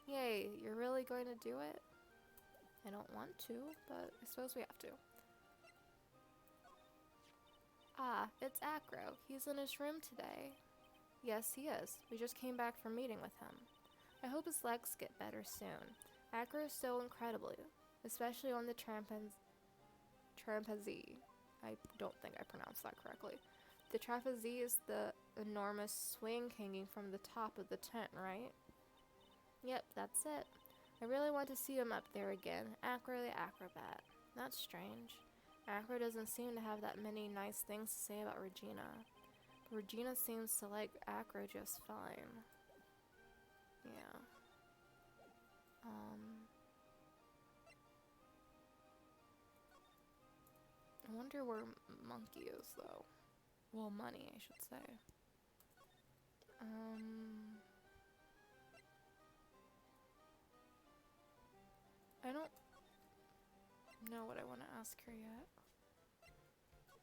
A: Yay, you're really going to do it? I don't want to, but I suppose we have to. Ah, it's Acro. He's in his room today. Yes, he is. We just came back from meeting with him. I hope his legs get better soon. Acro is so incredible, especially on the trapeze. I don't think I pronounced that correctly. The trapeze is the enormous swing hanging from the top of the tent, right? Yep, that's it. I really want to see him up there again. Acro the acrobat. That's strange. Acro doesn't seem to have that many nice things to say about Regina. But Regina seems to like Acro just fine. Yeah. I wonder where Monkey is, though. Well, Money, I should say. I don't know what I want to ask her yet.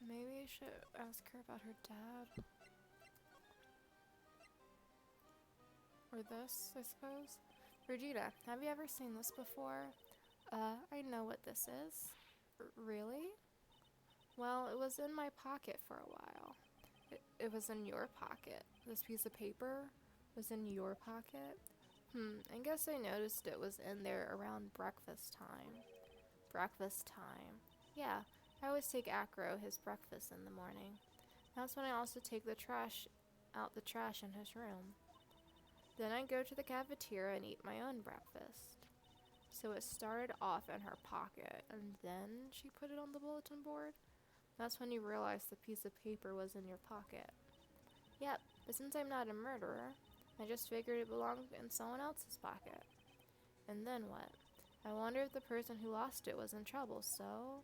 A: Maybe I should ask her about her dad. Or this, I suppose. Regina, have you ever seen this before? I know what this is. Really? Well, it was in my pocket for a while. It was in your pocket. This piece of paper was in your pocket? I guess I noticed it was in there around breakfast time. Breakfast time. Yeah, I always take Acro his breakfast in the morning. That's when I also take the trash out the trash in his room. Then I go to the cafeteria and eat my own breakfast. So it started off in her pocket, and then she put it on the bulletin board? That's when you realized the piece of paper was in your pocket. Yep, but since I'm not a murderer, I just figured it belonged in someone else's pocket. And then what? I wonder if the person who lost it was in trouble, so...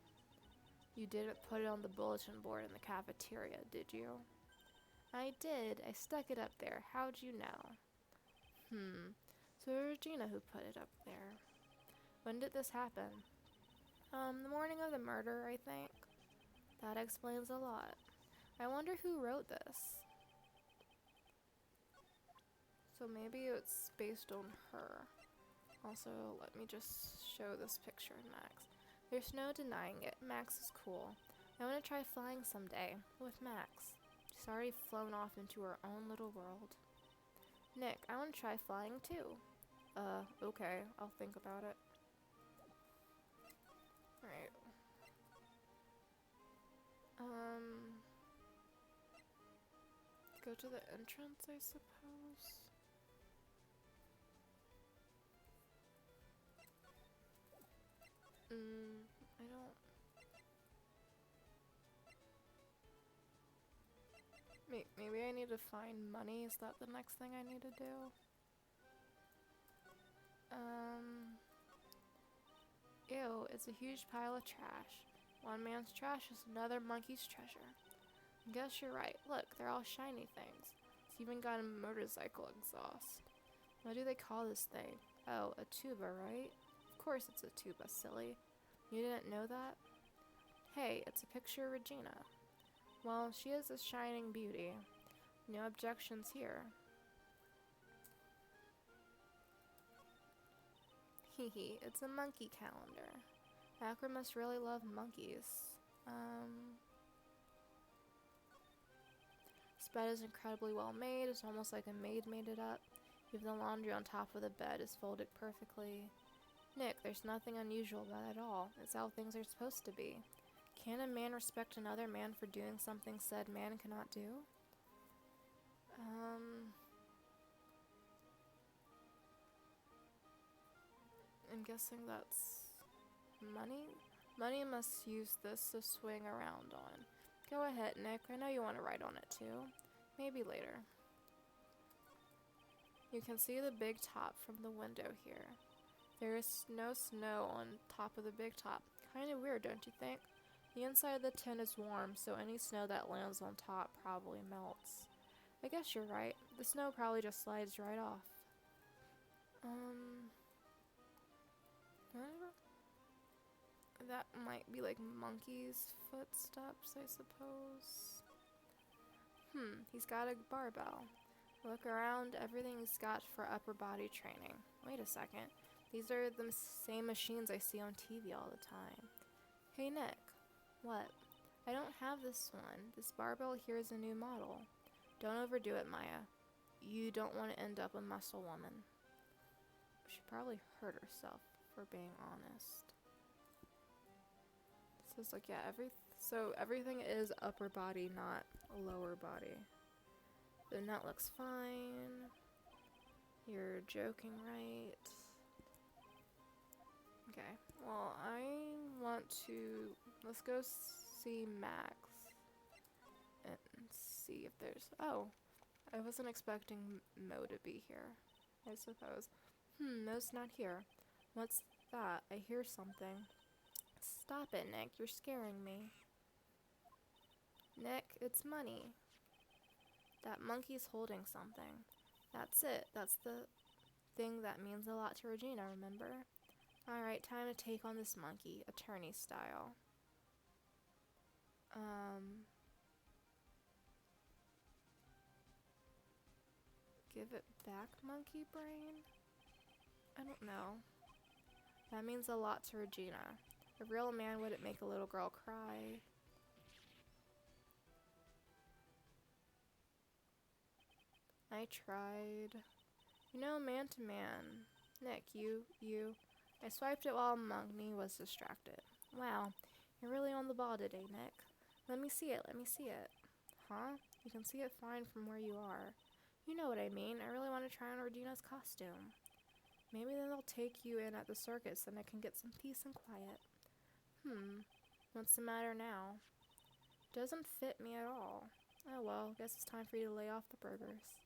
A: You didn't put it on the bulletin board in the cafeteria, did you? I did. I stuck it up there. How'd you know? So it was Regina who put it up there. When did this happen? The morning of the murder, I think. That explains a lot. I wonder who wrote this. So maybe it's based on her. Also, let me just show this picture of Max. There's no denying it. Max is cool. I want to try flying someday with Max. She's already flown off into her own little world. Nick, I want to try flying too. Okay, I'll think about it. Alright. Go to the entrance, I suppose. I don't... Maybe I need to find money. Is that the next thing I need to do? Ew, it's a huge pile of trash. One man's trash is another monkey's treasure. I guess you're right. Look, they're all shiny things. It's even got a motorcycle exhaust. What do they call this thing? Oh, a tuba, right? Of course it's a tuba, silly. You didn't know that? Hey, it's a picture of Regina. Well, she is a shining beauty. No objections here. Hehe, it's a monkey calendar. Acro must really love monkeys. This bed is incredibly well made. It's almost like a maid made it up. Even the laundry on top of the bed is folded perfectly. Nick, there's nothing unusual about it at all. It's how things are supposed to be. Can a man respect another man for doing something said man cannot do? I'm guessing that's money? Money must use this to swing around on. Go ahead, Nick. I know you want to ride on it too. Maybe later. You can see the big top from the window here. There is no snow on top of the big top. Kinda weird, don't you think? The inside of the tent is warm, so any snow that lands on top probably melts. I guess you're right. The snow probably just slides right off. That might be like monkey's footsteps, I suppose. He's got a barbell. Look around, everything's got for upper body training. Wait a second. These are the same machines I see on TV all the time. Hey Nick. What? I don't have this one. This barbell here is a new model. Don't overdo it, Maya. You don't want to end up a muscle woman. She probably hurt herself, for being honest. So it's like, yeah, everything is upper body, not lower body. Then that looks fine. You're joking, right? Okay, well, I want to... Let's go see Max. And see if there's... Oh, I wasn't expecting Mo to be here, I suppose. Mo's not here. What's that? I hear something. Stop it, Nick. You're scaring me. Nick, it's money. That monkey's holding something. That's it. That's the thing that means a lot to Regina, remember? Alright, time to take on this monkey, attorney style. Give it back, monkey brain? I don't know. That means a lot to Regina. A real man wouldn't make a little girl cry. I tried. You know, man to man. Nick, you. I swiped it while Mugni was distracted. Wow, you're really on the ball today, Nick. Let me see it. Huh? You can see it fine from where you are. You know what I mean. I really want to try on Regina's costume. Maybe then they'll take you in at the circus and I can get some peace and quiet. What's the matter now? Doesn't fit me at all. Oh well, guess it's time for you to lay off the burgers.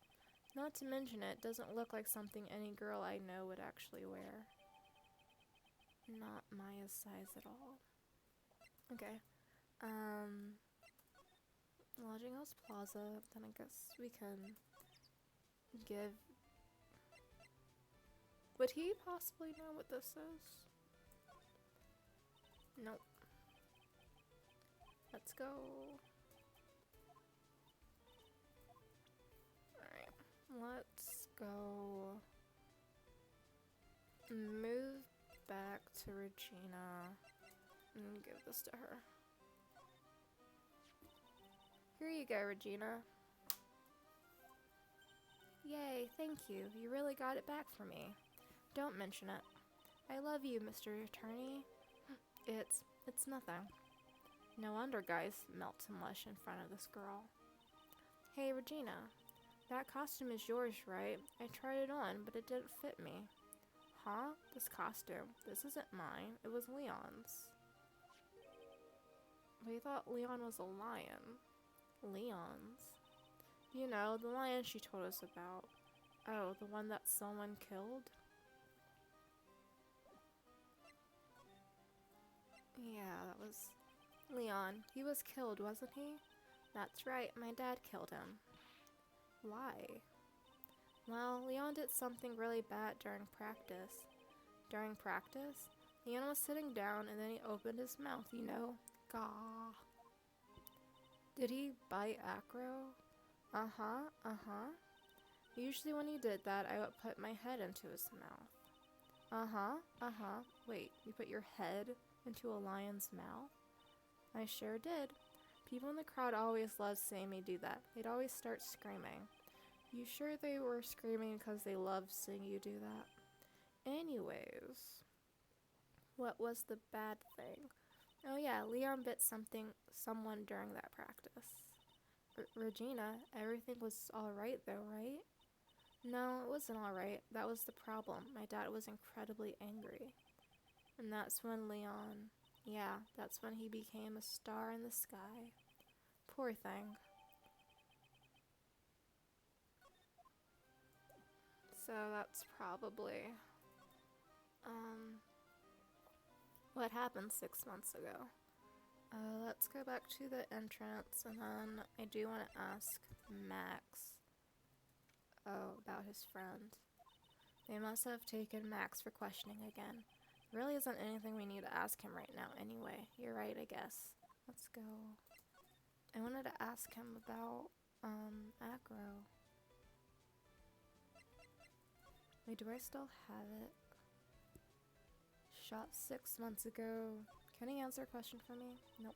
A: Not to mention it doesn't look like something any girl I know would actually wear. Not Maya's size at all. Okay. Lodging House Plaza, then I guess we can give... Would he possibly know what this is? Nope. Let's go. Alright, let's go move back to Regina and give this to her. Here you go, Regina. Yay, thank you. You really got it back for me. Don't mention it. I love you, Mr. Attorney. It's nothing. No wonder guys melt and mush in front of this girl. Hey, Regina. That costume is yours, right? I tried it on, but it didn't fit me. Huh? This costume. This isn't mine. It was Leon's. We thought Leon was a lion. Leon's? You know, the lion she told us about. Oh, the one that someone killed? Yeah, that was Leon. He was killed, wasn't he? That's right, my dad killed him. Why? Well, Leon did something really bad during practice. During practice? Leon was sitting down and then he opened his mouth, you know. Gah. Did he bite Acro? Uh-huh. Usually when he did that, I would put my head into his mouth. Uh-huh. Wait, you put your head into a lion's mouth? I sure did. People in the crowd always loved seeing me do that. They'd always start screaming. You sure they were screaming because they loved seeing you do that? Anyways, what was the bad thing? Oh yeah, Leon bit someone during that practice. Regina, everything was alright though, right? No, it wasn't alright. That was the problem. My dad was incredibly angry. And that's when that's when he became a star in the sky. Poor thing. So that's probably what happened 6 months ago. Let's go back to the entrance, and then I do want to ask Max about his friend. They must have taken Max for questioning again. Really isn't anything we need to ask him right now anyway. You're right, I guess. Let's go. I wanted to ask him about, Acro. Wait, do I still have it? Shot 6 months ago. Can he answer a question for me? Nope.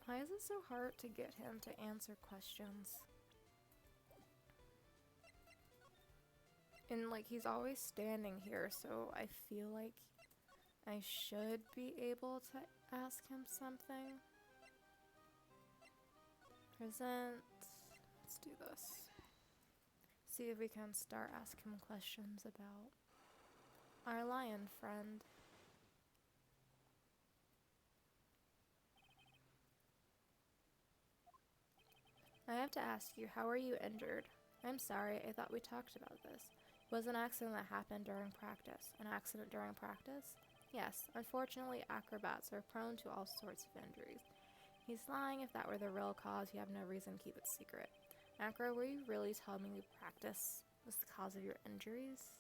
A: Why is it so hard to get him to answer questions? And like, he's always standing here, so I feel like I should be able to ask him something. Present. Let's do this. See if we can start asking him questions about our lion friend. I have to ask you, how are you injured? I'm sorry, I thought we talked about this. It was an accident that happened during practice. An accident during practice? Yes, unfortunately acrobats are prone to all sorts of injuries. He's lying. If that were the real cause, you have no reason to keep it secret. Acro, were you really telling me practice was the cause of your injuries?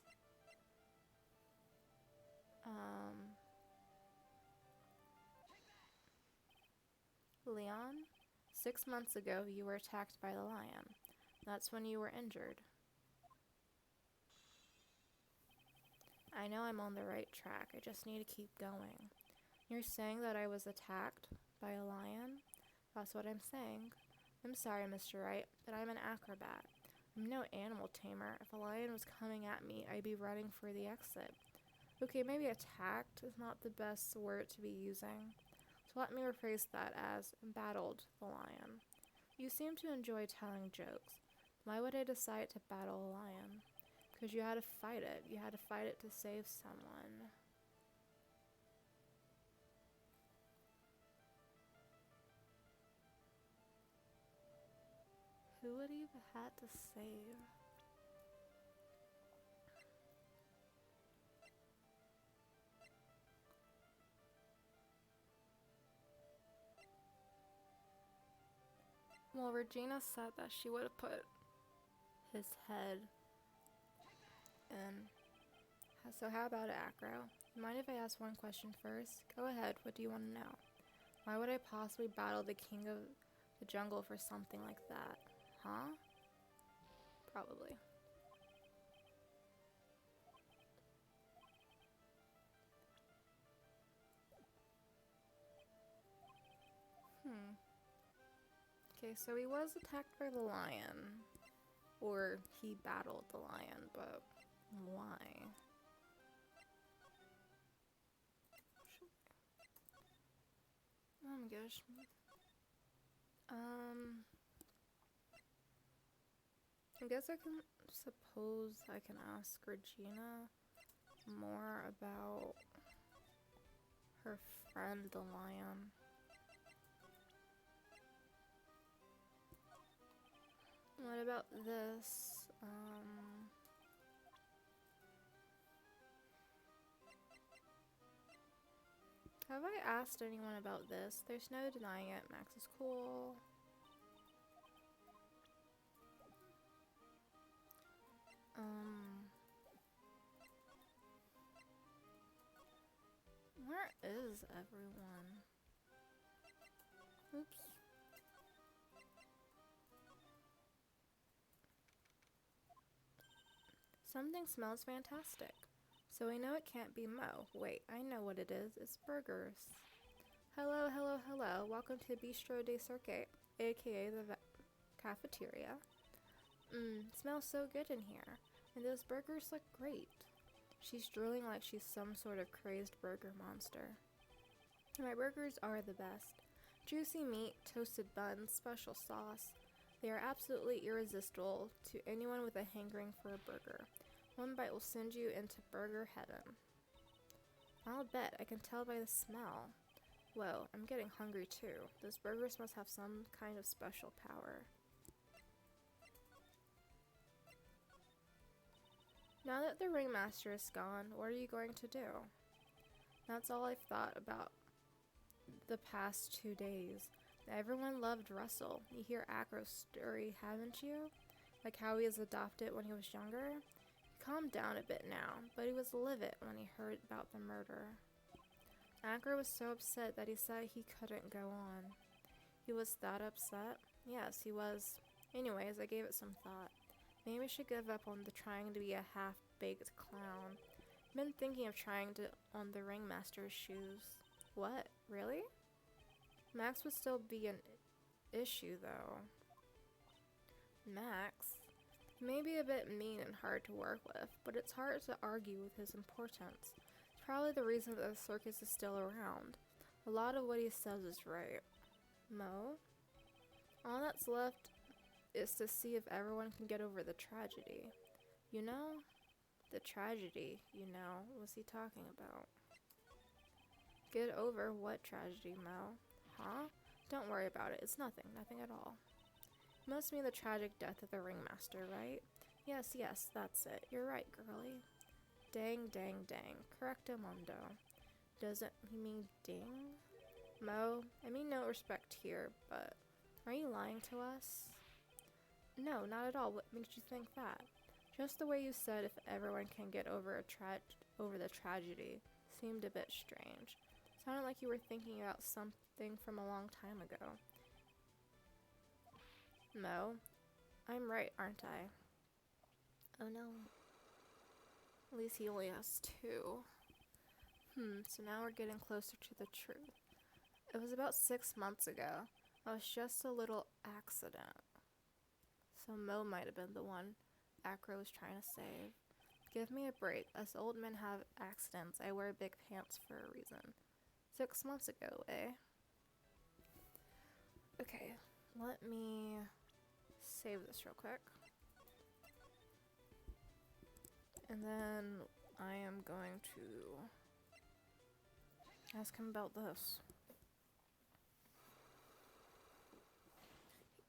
A: Leon? 6 months ago, you were attacked by the lion. That's when you were injured. I know I'm on the right track. I just need to keep going. You're saying that I was attacked by a lion? That's what I'm saying. I'm sorry, Mr. Wright, but I'm an acrobat. I'm no animal tamer. If a lion was coming at me, I'd be running for the exit. Okay, maybe attacked is not the best word to be using. So let me rephrase that as battled the lion. You seem to enjoy telling jokes. Why would I decide to battle a lion? Because you had to fight it. You had to fight it to save someone. Who would he have had to save? Well, Regina said that she would have put his head in. So how about it, Acro? Mind if I ask one question first? Go ahead, what do you want to know? Why would I possibly battle the king of the jungle for something like that? Huh? Probably. Okay, so he was attacked by the lion. Or he battled the lion, but why? Oh my gosh. I guess I can suppose I can ask Regina more about her friend the lion. What about this? Have I asked anyone about this? There's no denying it. Max is cool. Where is everyone? Oops. Something smells fantastic. So we know it can't be Mo. Wait, I know what it is. It's burgers. Hello, hello, hello. Welcome to Bistro de Cirque, aka the cafeteria. Smells so good in here. And those burgers look great. She's drooling like she's some sort of crazed burger monster. My burgers are the best. Juicy meat, toasted buns, special sauce. They are absolutely irresistible to anyone with a hankering for a burger. One bite will send you into burger heaven. I'll bet. I can tell by the smell. Whoa, I'm getting hungry too. Those burgers must have some kind of special power. Now that the ringmaster is gone, what are you going to do? That's all I've thought about the past 2 days. Everyone loved Russell. You hear Acro's story, haven't you? Like how he was adopted when he was younger? He calmed down a bit now, but he was livid when he heard about the murder. Acro was so upset that he said he couldn't go on. He was that upset? Yes, he was. Anyways, I gave it some thought. Maybe I should give up on the trying to be a half-baked clown. I've been thinking of trying to on the ringmaster's shoes. What? Really? Max would still be an issue, though. Max? He may be a bit mean and hard to work with, but it's hard to argue with his importance. It's probably the reason that the circus is still around. A lot of what he says is right. Mo? All that's left is to see if everyone can get over the tragedy. You know? The tragedy, what's he talking about? Get over what tragedy, Mo? Huh? Don't worry about it. It's nothing at all. You must mean the tragic death of the ringmaster, right? Yes, that's it. You're right, girlie. Dang. Correcto mundo. Doesn't he mean ding? Mo, I mean no respect here, but are you lying to us? No, not at all. What makes you think that? Just the way you said if everyone can get over the tragedy seemed a bit strange. Sounded like you were thinking about something from a long time ago. Mo, I'm right, aren't I? Oh no. At least he only has two. So now we're getting closer to the truth. It was about 6 months ago. It was just a little accident. So Mo might have been the one Acro was trying to save. Give me a break. Us old men have accidents. I wear big pants for a reason. 6 months ago, eh? Okay, let me save this real quick. And then I am going to ask him about this.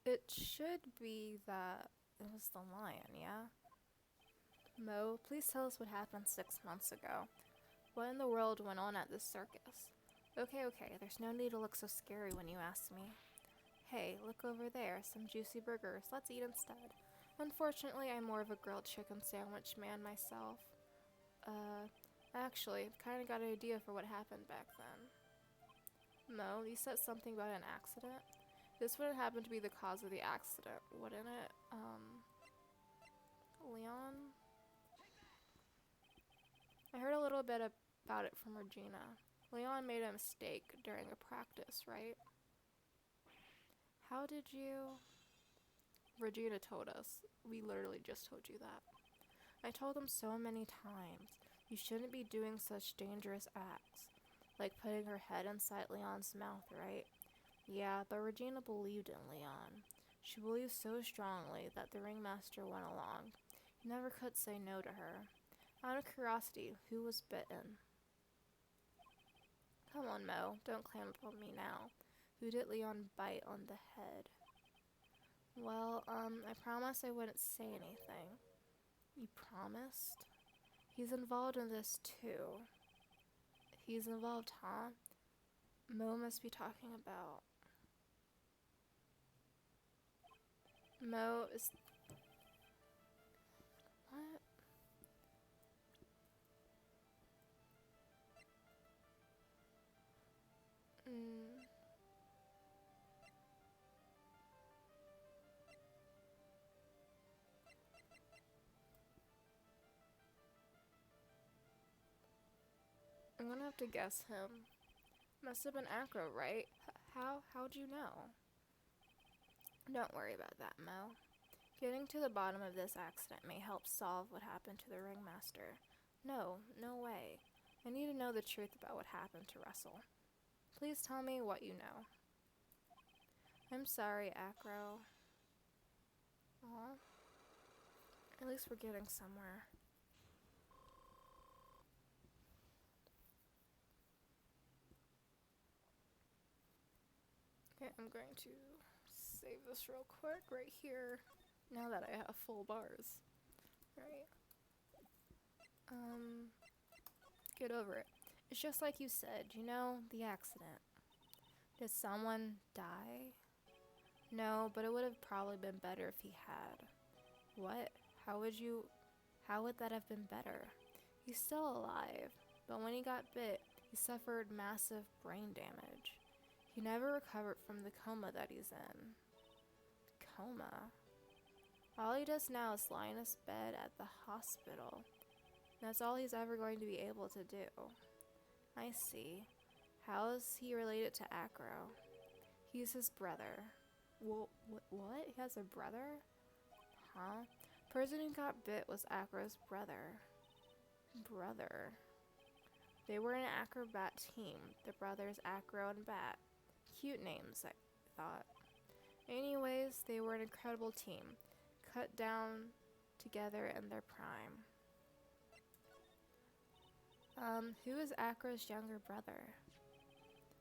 A: It should be that it was the lion, yeah? Mo, please tell us what happened 6 months ago. What in the world went on at this circus? Okay, there's no need to look so scary when you ask me. Hey, look over there, some juicy burgers. Let's eat instead. Unfortunately, I'm more of a grilled chicken sandwich man myself. Actually, I've kind of got an idea for what happened back then. Mo, you said something about an accident? This wouldn't happen to be the cause of the accident, wouldn't it? Leon? I heard a little bit about it from Regina. Leon made a mistake during a practice, right? How did you... Regina told us. We literally just told you that. I told him so many times. You shouldn't be doing such dangerous acts. Like putting her head inside Leon's mouth, right? Yeah, but Regina believed in Leon. She believed so strongly that the ringmaster went along. He never could say no to her. Out of curiosity, who was bitten? Come on, Mo, don't clam up on me now. Who did Leon bite on the head? Well, I promised I wouldn't say anything. You promised? He's involved in this too. He's involved, huh? Mo must be talking about... Mo is... What? I'm gonna have to guess him. Must have been Acro, right? How'd you know? Don't worry about that, Mo. Getting to the bottom of this accident may help solve what happened to the ringmaster. No way. I need to know the truth about what happened to Russell. Please tell me what you know. I'm sorry, Acro. Aw. At least we're getting somewhere. Okay, I'm going to save this real quick right here. Now that I have full bars. Right. Get over it. It's just like you said, the accident. Did someone die? No, but it would have probably been better if he had. What? How would you... How would that have been better? He's still alive, but when he got bit, he suffered massive brain damage. He never recovered from the coma that he's in. Coma? All he does now is lie in his bed at the hospital. That's all he's ever going to be able to do. I see. How is he related to Acro? He's his brother. What? He has a brother? Huh? Person who got bit was Acro's brother. They were an acrobat team. The brothers Acro and Bat. Cute names, I thought. Anyways, they were an incredible team. Cut down together in their prime. Who is Acro's younger brother?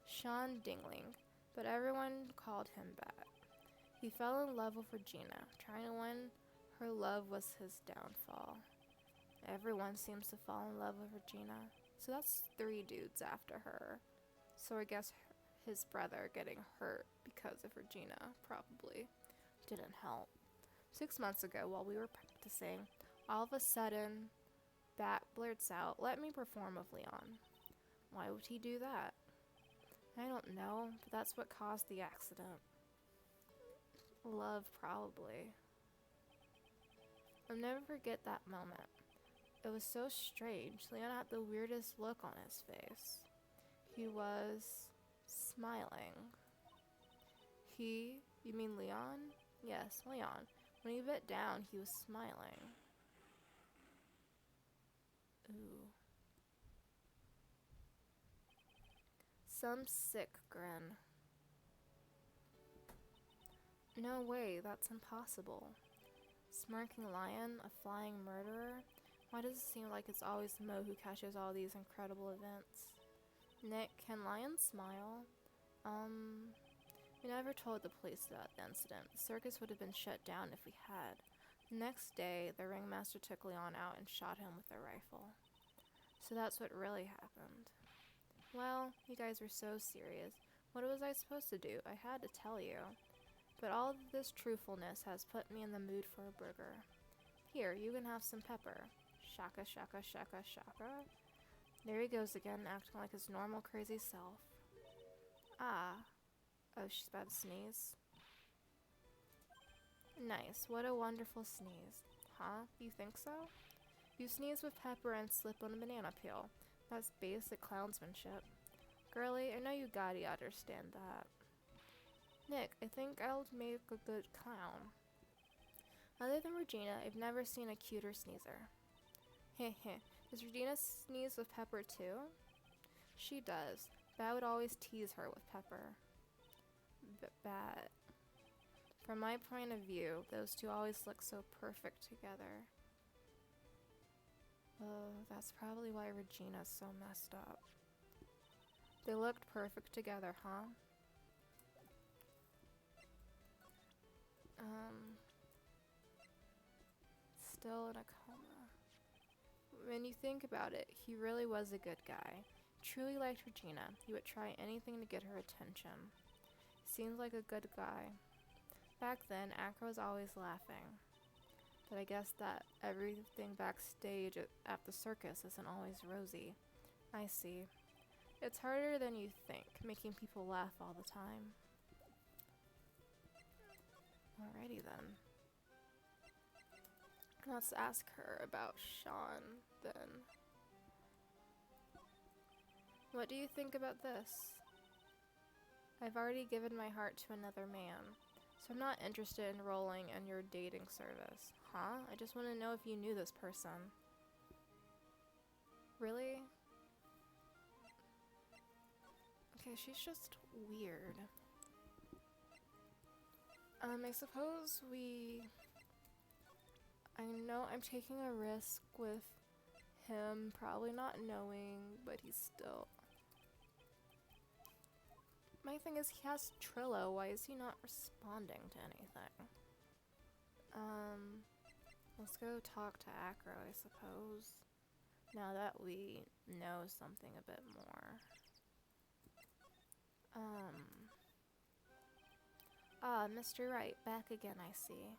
A: Sean Dingling, but everyone called him Bat. He fell in love with Regina. Trying to win her love was his downfall. Everyone seems to fall in love with Regina. So that's 3 dudes after her. So I guess his brother getting hurt because of Regina probably didn't help. 6 months ago, while we were practicing, all of a sudden, Bat blurts out, "Let me perform with Leon." Why would he do that? I don't know, but that's what caused the accident. Love, probably. I'll never forget that moment. It was so strange. Leon had the weirdest look on his face. He was smiling. You mean Leon? Yes, Leon. When he bit down, he was smiling. Ooh. Some sick grin. No way, that's impossible. Smirking lion, a flying murderer? Why does it seem like it's always Mo who catches all these incredible events? Nick, can lions smile? We never told the police about the incident. The circus would have been shut down if we had. The next day, the ringmaster took Leon out and shot him with a rifle. So that's what really happened. Well, you guys were so serious. What was I supposed to do? I had to tell you. But all of this truthfulness has put me in the mood for a burger. Here, you can have some pepper. Shaka, shaka, shaka, shaka. There he goes again, acting like his normal crazy self. Ah. Oh, she's about to sneeze. Nice. What a wonderful sneeze. Huh? You think so? You sneeze with pepper and slip on a banana peel. That's basic clownsmanship. Girlie, I know you gotta understand that. Nick, I think I'll make a good clown. Other than Regina, I've never seen a cuter sneezer. Heh heh. Does Regina sneeze with pepper too? She does. Bat would always tease her with pepper. Bat. From my point of view, those two always look so perfect together. Oh, that's probably why Regina's so messed up. They looked perfect together, huh? Still in a coma. When you think about it, he really was a good guy. Truly liked Regina. He would try anything to get her attention. Seems like a good guy. Back then, Acro was always laughing. But I guess that everything backstage at the circus isn't always rosy. I see. It's harder than you think, making people laugh all the time. Alrighty then. Let's ask her about Sean, then. What do you think about this? I've already given my heart to another man, so I'm not interested in enrolling in your dating service. Huh? I just want to know if you knew this person. Really? Okay, she's just weird. I suppose I know I'm taking a risk with him probably not knowing, but he's still... My thing is, he has Trillo. Why is he not responding to anything? Let's go talk to Acro, I suppose. Now that we know something a bit more. Mr. Wright, back again, I see.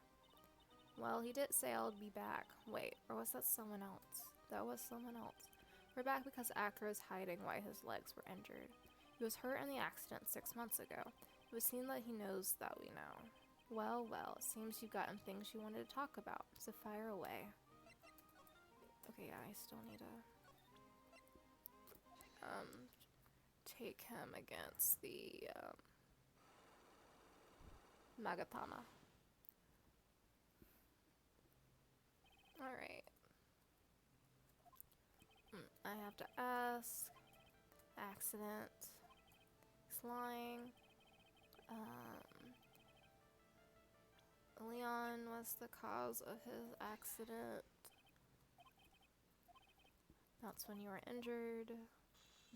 A: Well, he did say I would be back. Wait, or was that someone else? That was someone else. We're back because Acro is hiding why his legs were injured. He was hurt in the accident 6 months ago. It would seem that he knows that we know. Well, well, it seems you've gotten things you wanted to talk about, so fire away. Okay, yeah, I still need to take him against the Magatama. Alright. I have to ask. Accident. He's lying. Leon was the cause of his accident. That's when you were injured.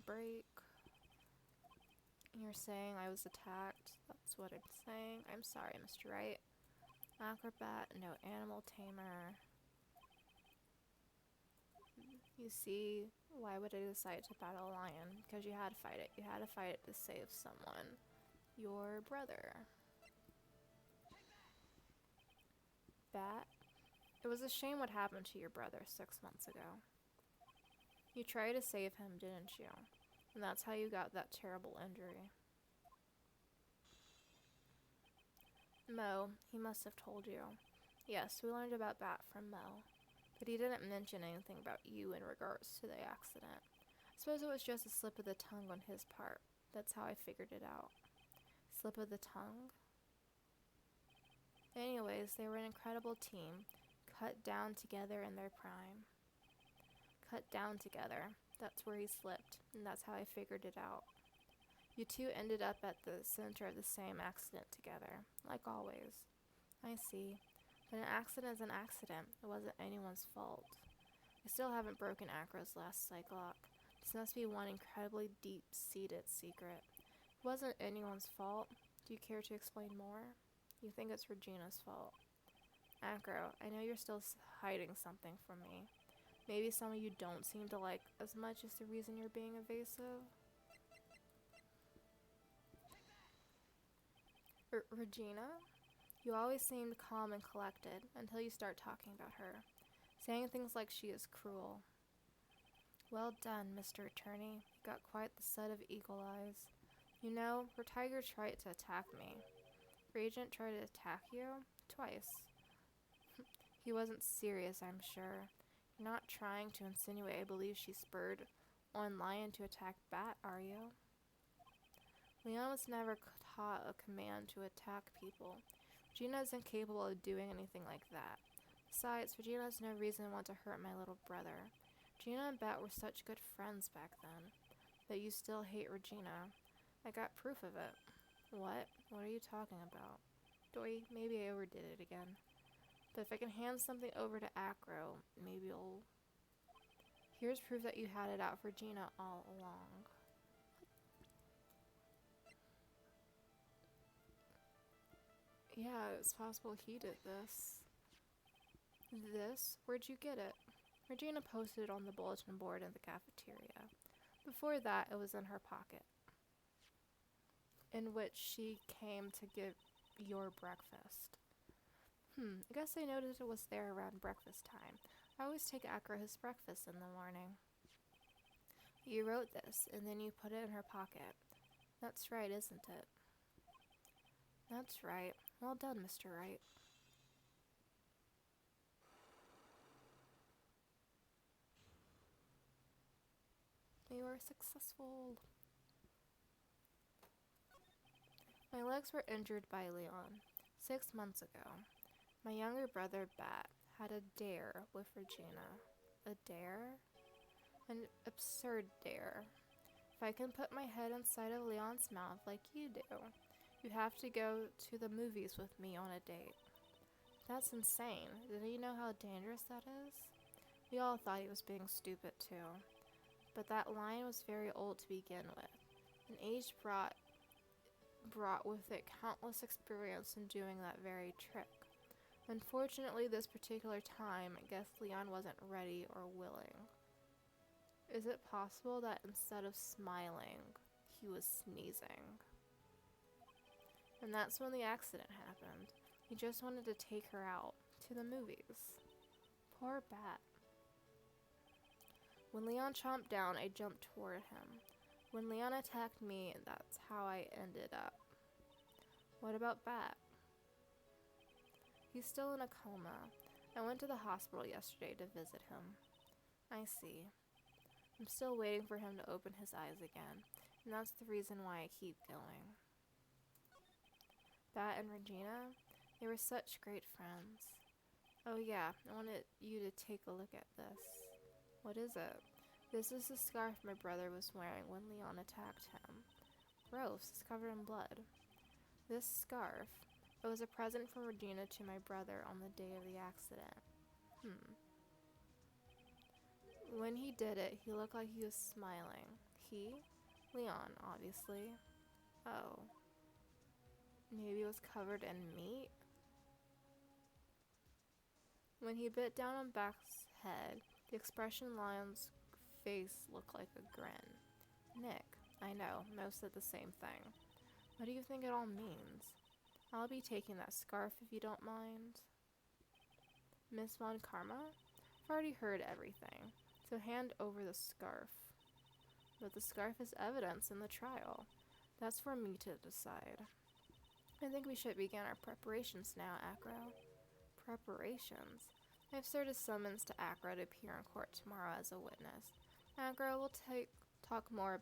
A: Break. You're saying I was attacked. That's what I'm saying. I'm sorry, Mr. Wright. Acrobat, no animal tamer. You see, why would I decide to battle a lion? Because you had to fight it. You had to fight it to save someone. Your brother. Bat? It was a shame what happened to your brother 6 months ago. You tried to save him, didn't you? And that's how you got that terrible injury. Mo, he must have told you. Yes, we learned about Bat from Mo. But he didn't mention anything about you in regards to the accident. I suppose it was just a slip of the tongue on his part. That's how I figured it out. Slip of the tongue? Anyways, they were an incredible team. Cut down together in their prime. Cut down together. That's where he slipped, and that's how I figured it out. You two ended up at the center of the same accident together, like always. I see. But an accident is an accident. It wasn't anyone's fault. I still haven't broken Acro's last Cyclock. This must be one incredibly deep-seated secret. It wasn't anyone's fault. Do you care to explain more? You think it's Regina's fault. Acro, I know you're still hiding something from me. Maybe someone you don't seem to like as much is the reason you're being evasive. Regina? You always seemed calm and collected until you start talking about her, saying things like she is cruel. Well done, Mr. Attorney. You got quite the set of eagle eyes. You know, her tiger tried to attack me. Your agent tried to attack you? Twice. He wasn't serious, I'm sure. You're not trying to insinuate I believe she spurred on Lion to attack Bat, are you? Leon was never taught a command to attack people. Regina is incapable of doing anything like that. Besides, Regina has no reason to want to hurt my little brother. Regina and Bat were such good friends back then. But you still hate Regina. I got proof of it. What? What are you talking about? Doi, maybe I overdid it again. But if I can hand something over to Acro, maybe you'll... Here's proof that you had it out for Regina all along. Yeah, it's possible he did this. This? Where'd you get it? Regina posted it on the bulletin board in the cafeteria. Before that, it was in her pocket, in which she came to give your breakfast. I guess I noticed it was there around breakfast time. I always take Acro his breakfast in the morning. You wrote this, and then you put it in her pocket. That's right, isn't it? That's right. Well done, Mr. Wright. You were successful. My legs were injured by Leon 6 months ago. My younger brother, Bat, had a dare with Regina. A dare? An absurd dare. If I can put my head inside of Leon's mouth like you do, you have to go to the movies with me on a date. That's insane. Do you know how dangerous that is? We all thought he was being stupid too. But that lion was very old to begin with. And age brought with it countless experience in doing that very trick. Unfortunately, this particular time, I guess Leon wasn't ready or willing. Is it possible that instead of smiling, he was sneezing? And that's when the accident happened. He just wanted to take her out, to the movies. Poor Bat. When Leon chomped down, I jumped toward him. When Leon attacked me, that's how I ended up. What about Bat? He's still in a coma. I went to the hospital yesterday to visit him. I see. I'm still waiting for him to open his eyes again, and that's the reason why I keep going. Bat and Regina, they were such great friends. Oh yeah, I wanted you to take a look at this. What is it? This is the scarf my brother was wearing when Leon attacked him. Gross, it's covered in blood. This scarf, it was a present from Regina to my brother on the day of the accident. When he did it, he looked like he was smiling. He? Leon, obviously. Oh. Maybe it was covered in meat? When he bit down on Bat's head, the expression on Leon's face looked like a grin. Nick, I know, most said the same thing. What do you think it all means? I'll be taking that scarf if you don't mind. Miss Von Karma? I've already heard everything, so hand over the scarf. But the scarf is evidence in the trial. That's for me to decide. I think we should begin our preparations now, Acro. Preparations? I've served a summons to Acro to appear in court tomorrow as a witness. Acro will talk more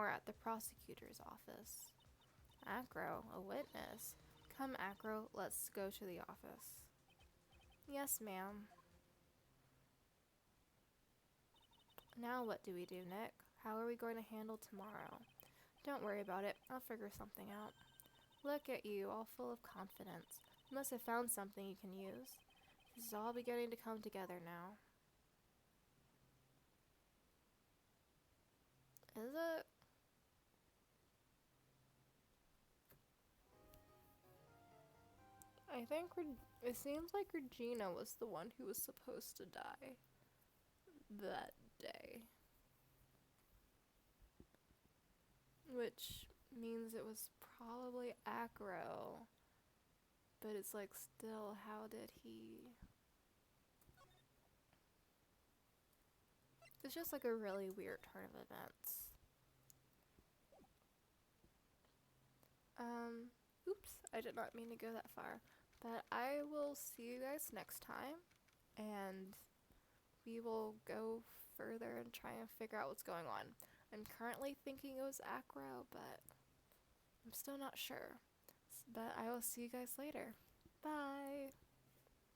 A: at the prosecutor's office. Acro, a witness? Come, Acro, let's go to the office. Yes, ma'am. Now what do we do, Nick? How are we going to handle tomorrow? Don't worry about it. I'll figure something out. Look at you, all full of confidence. You must have found something you can use. This is all beginning to come together now. Is it? I think it seems like Regina was the one who was supposed to die that day. Which means it was probably Acro. But it's like, still, how did he... It's just like a really weird turn of events. Oops, I did not mean to go that far. But I will see you guys next time. And we will go further and try and figure out what's going on. I'm currently thinking it was Acro, but I'm still not sure. But I will see you guys later. Bye!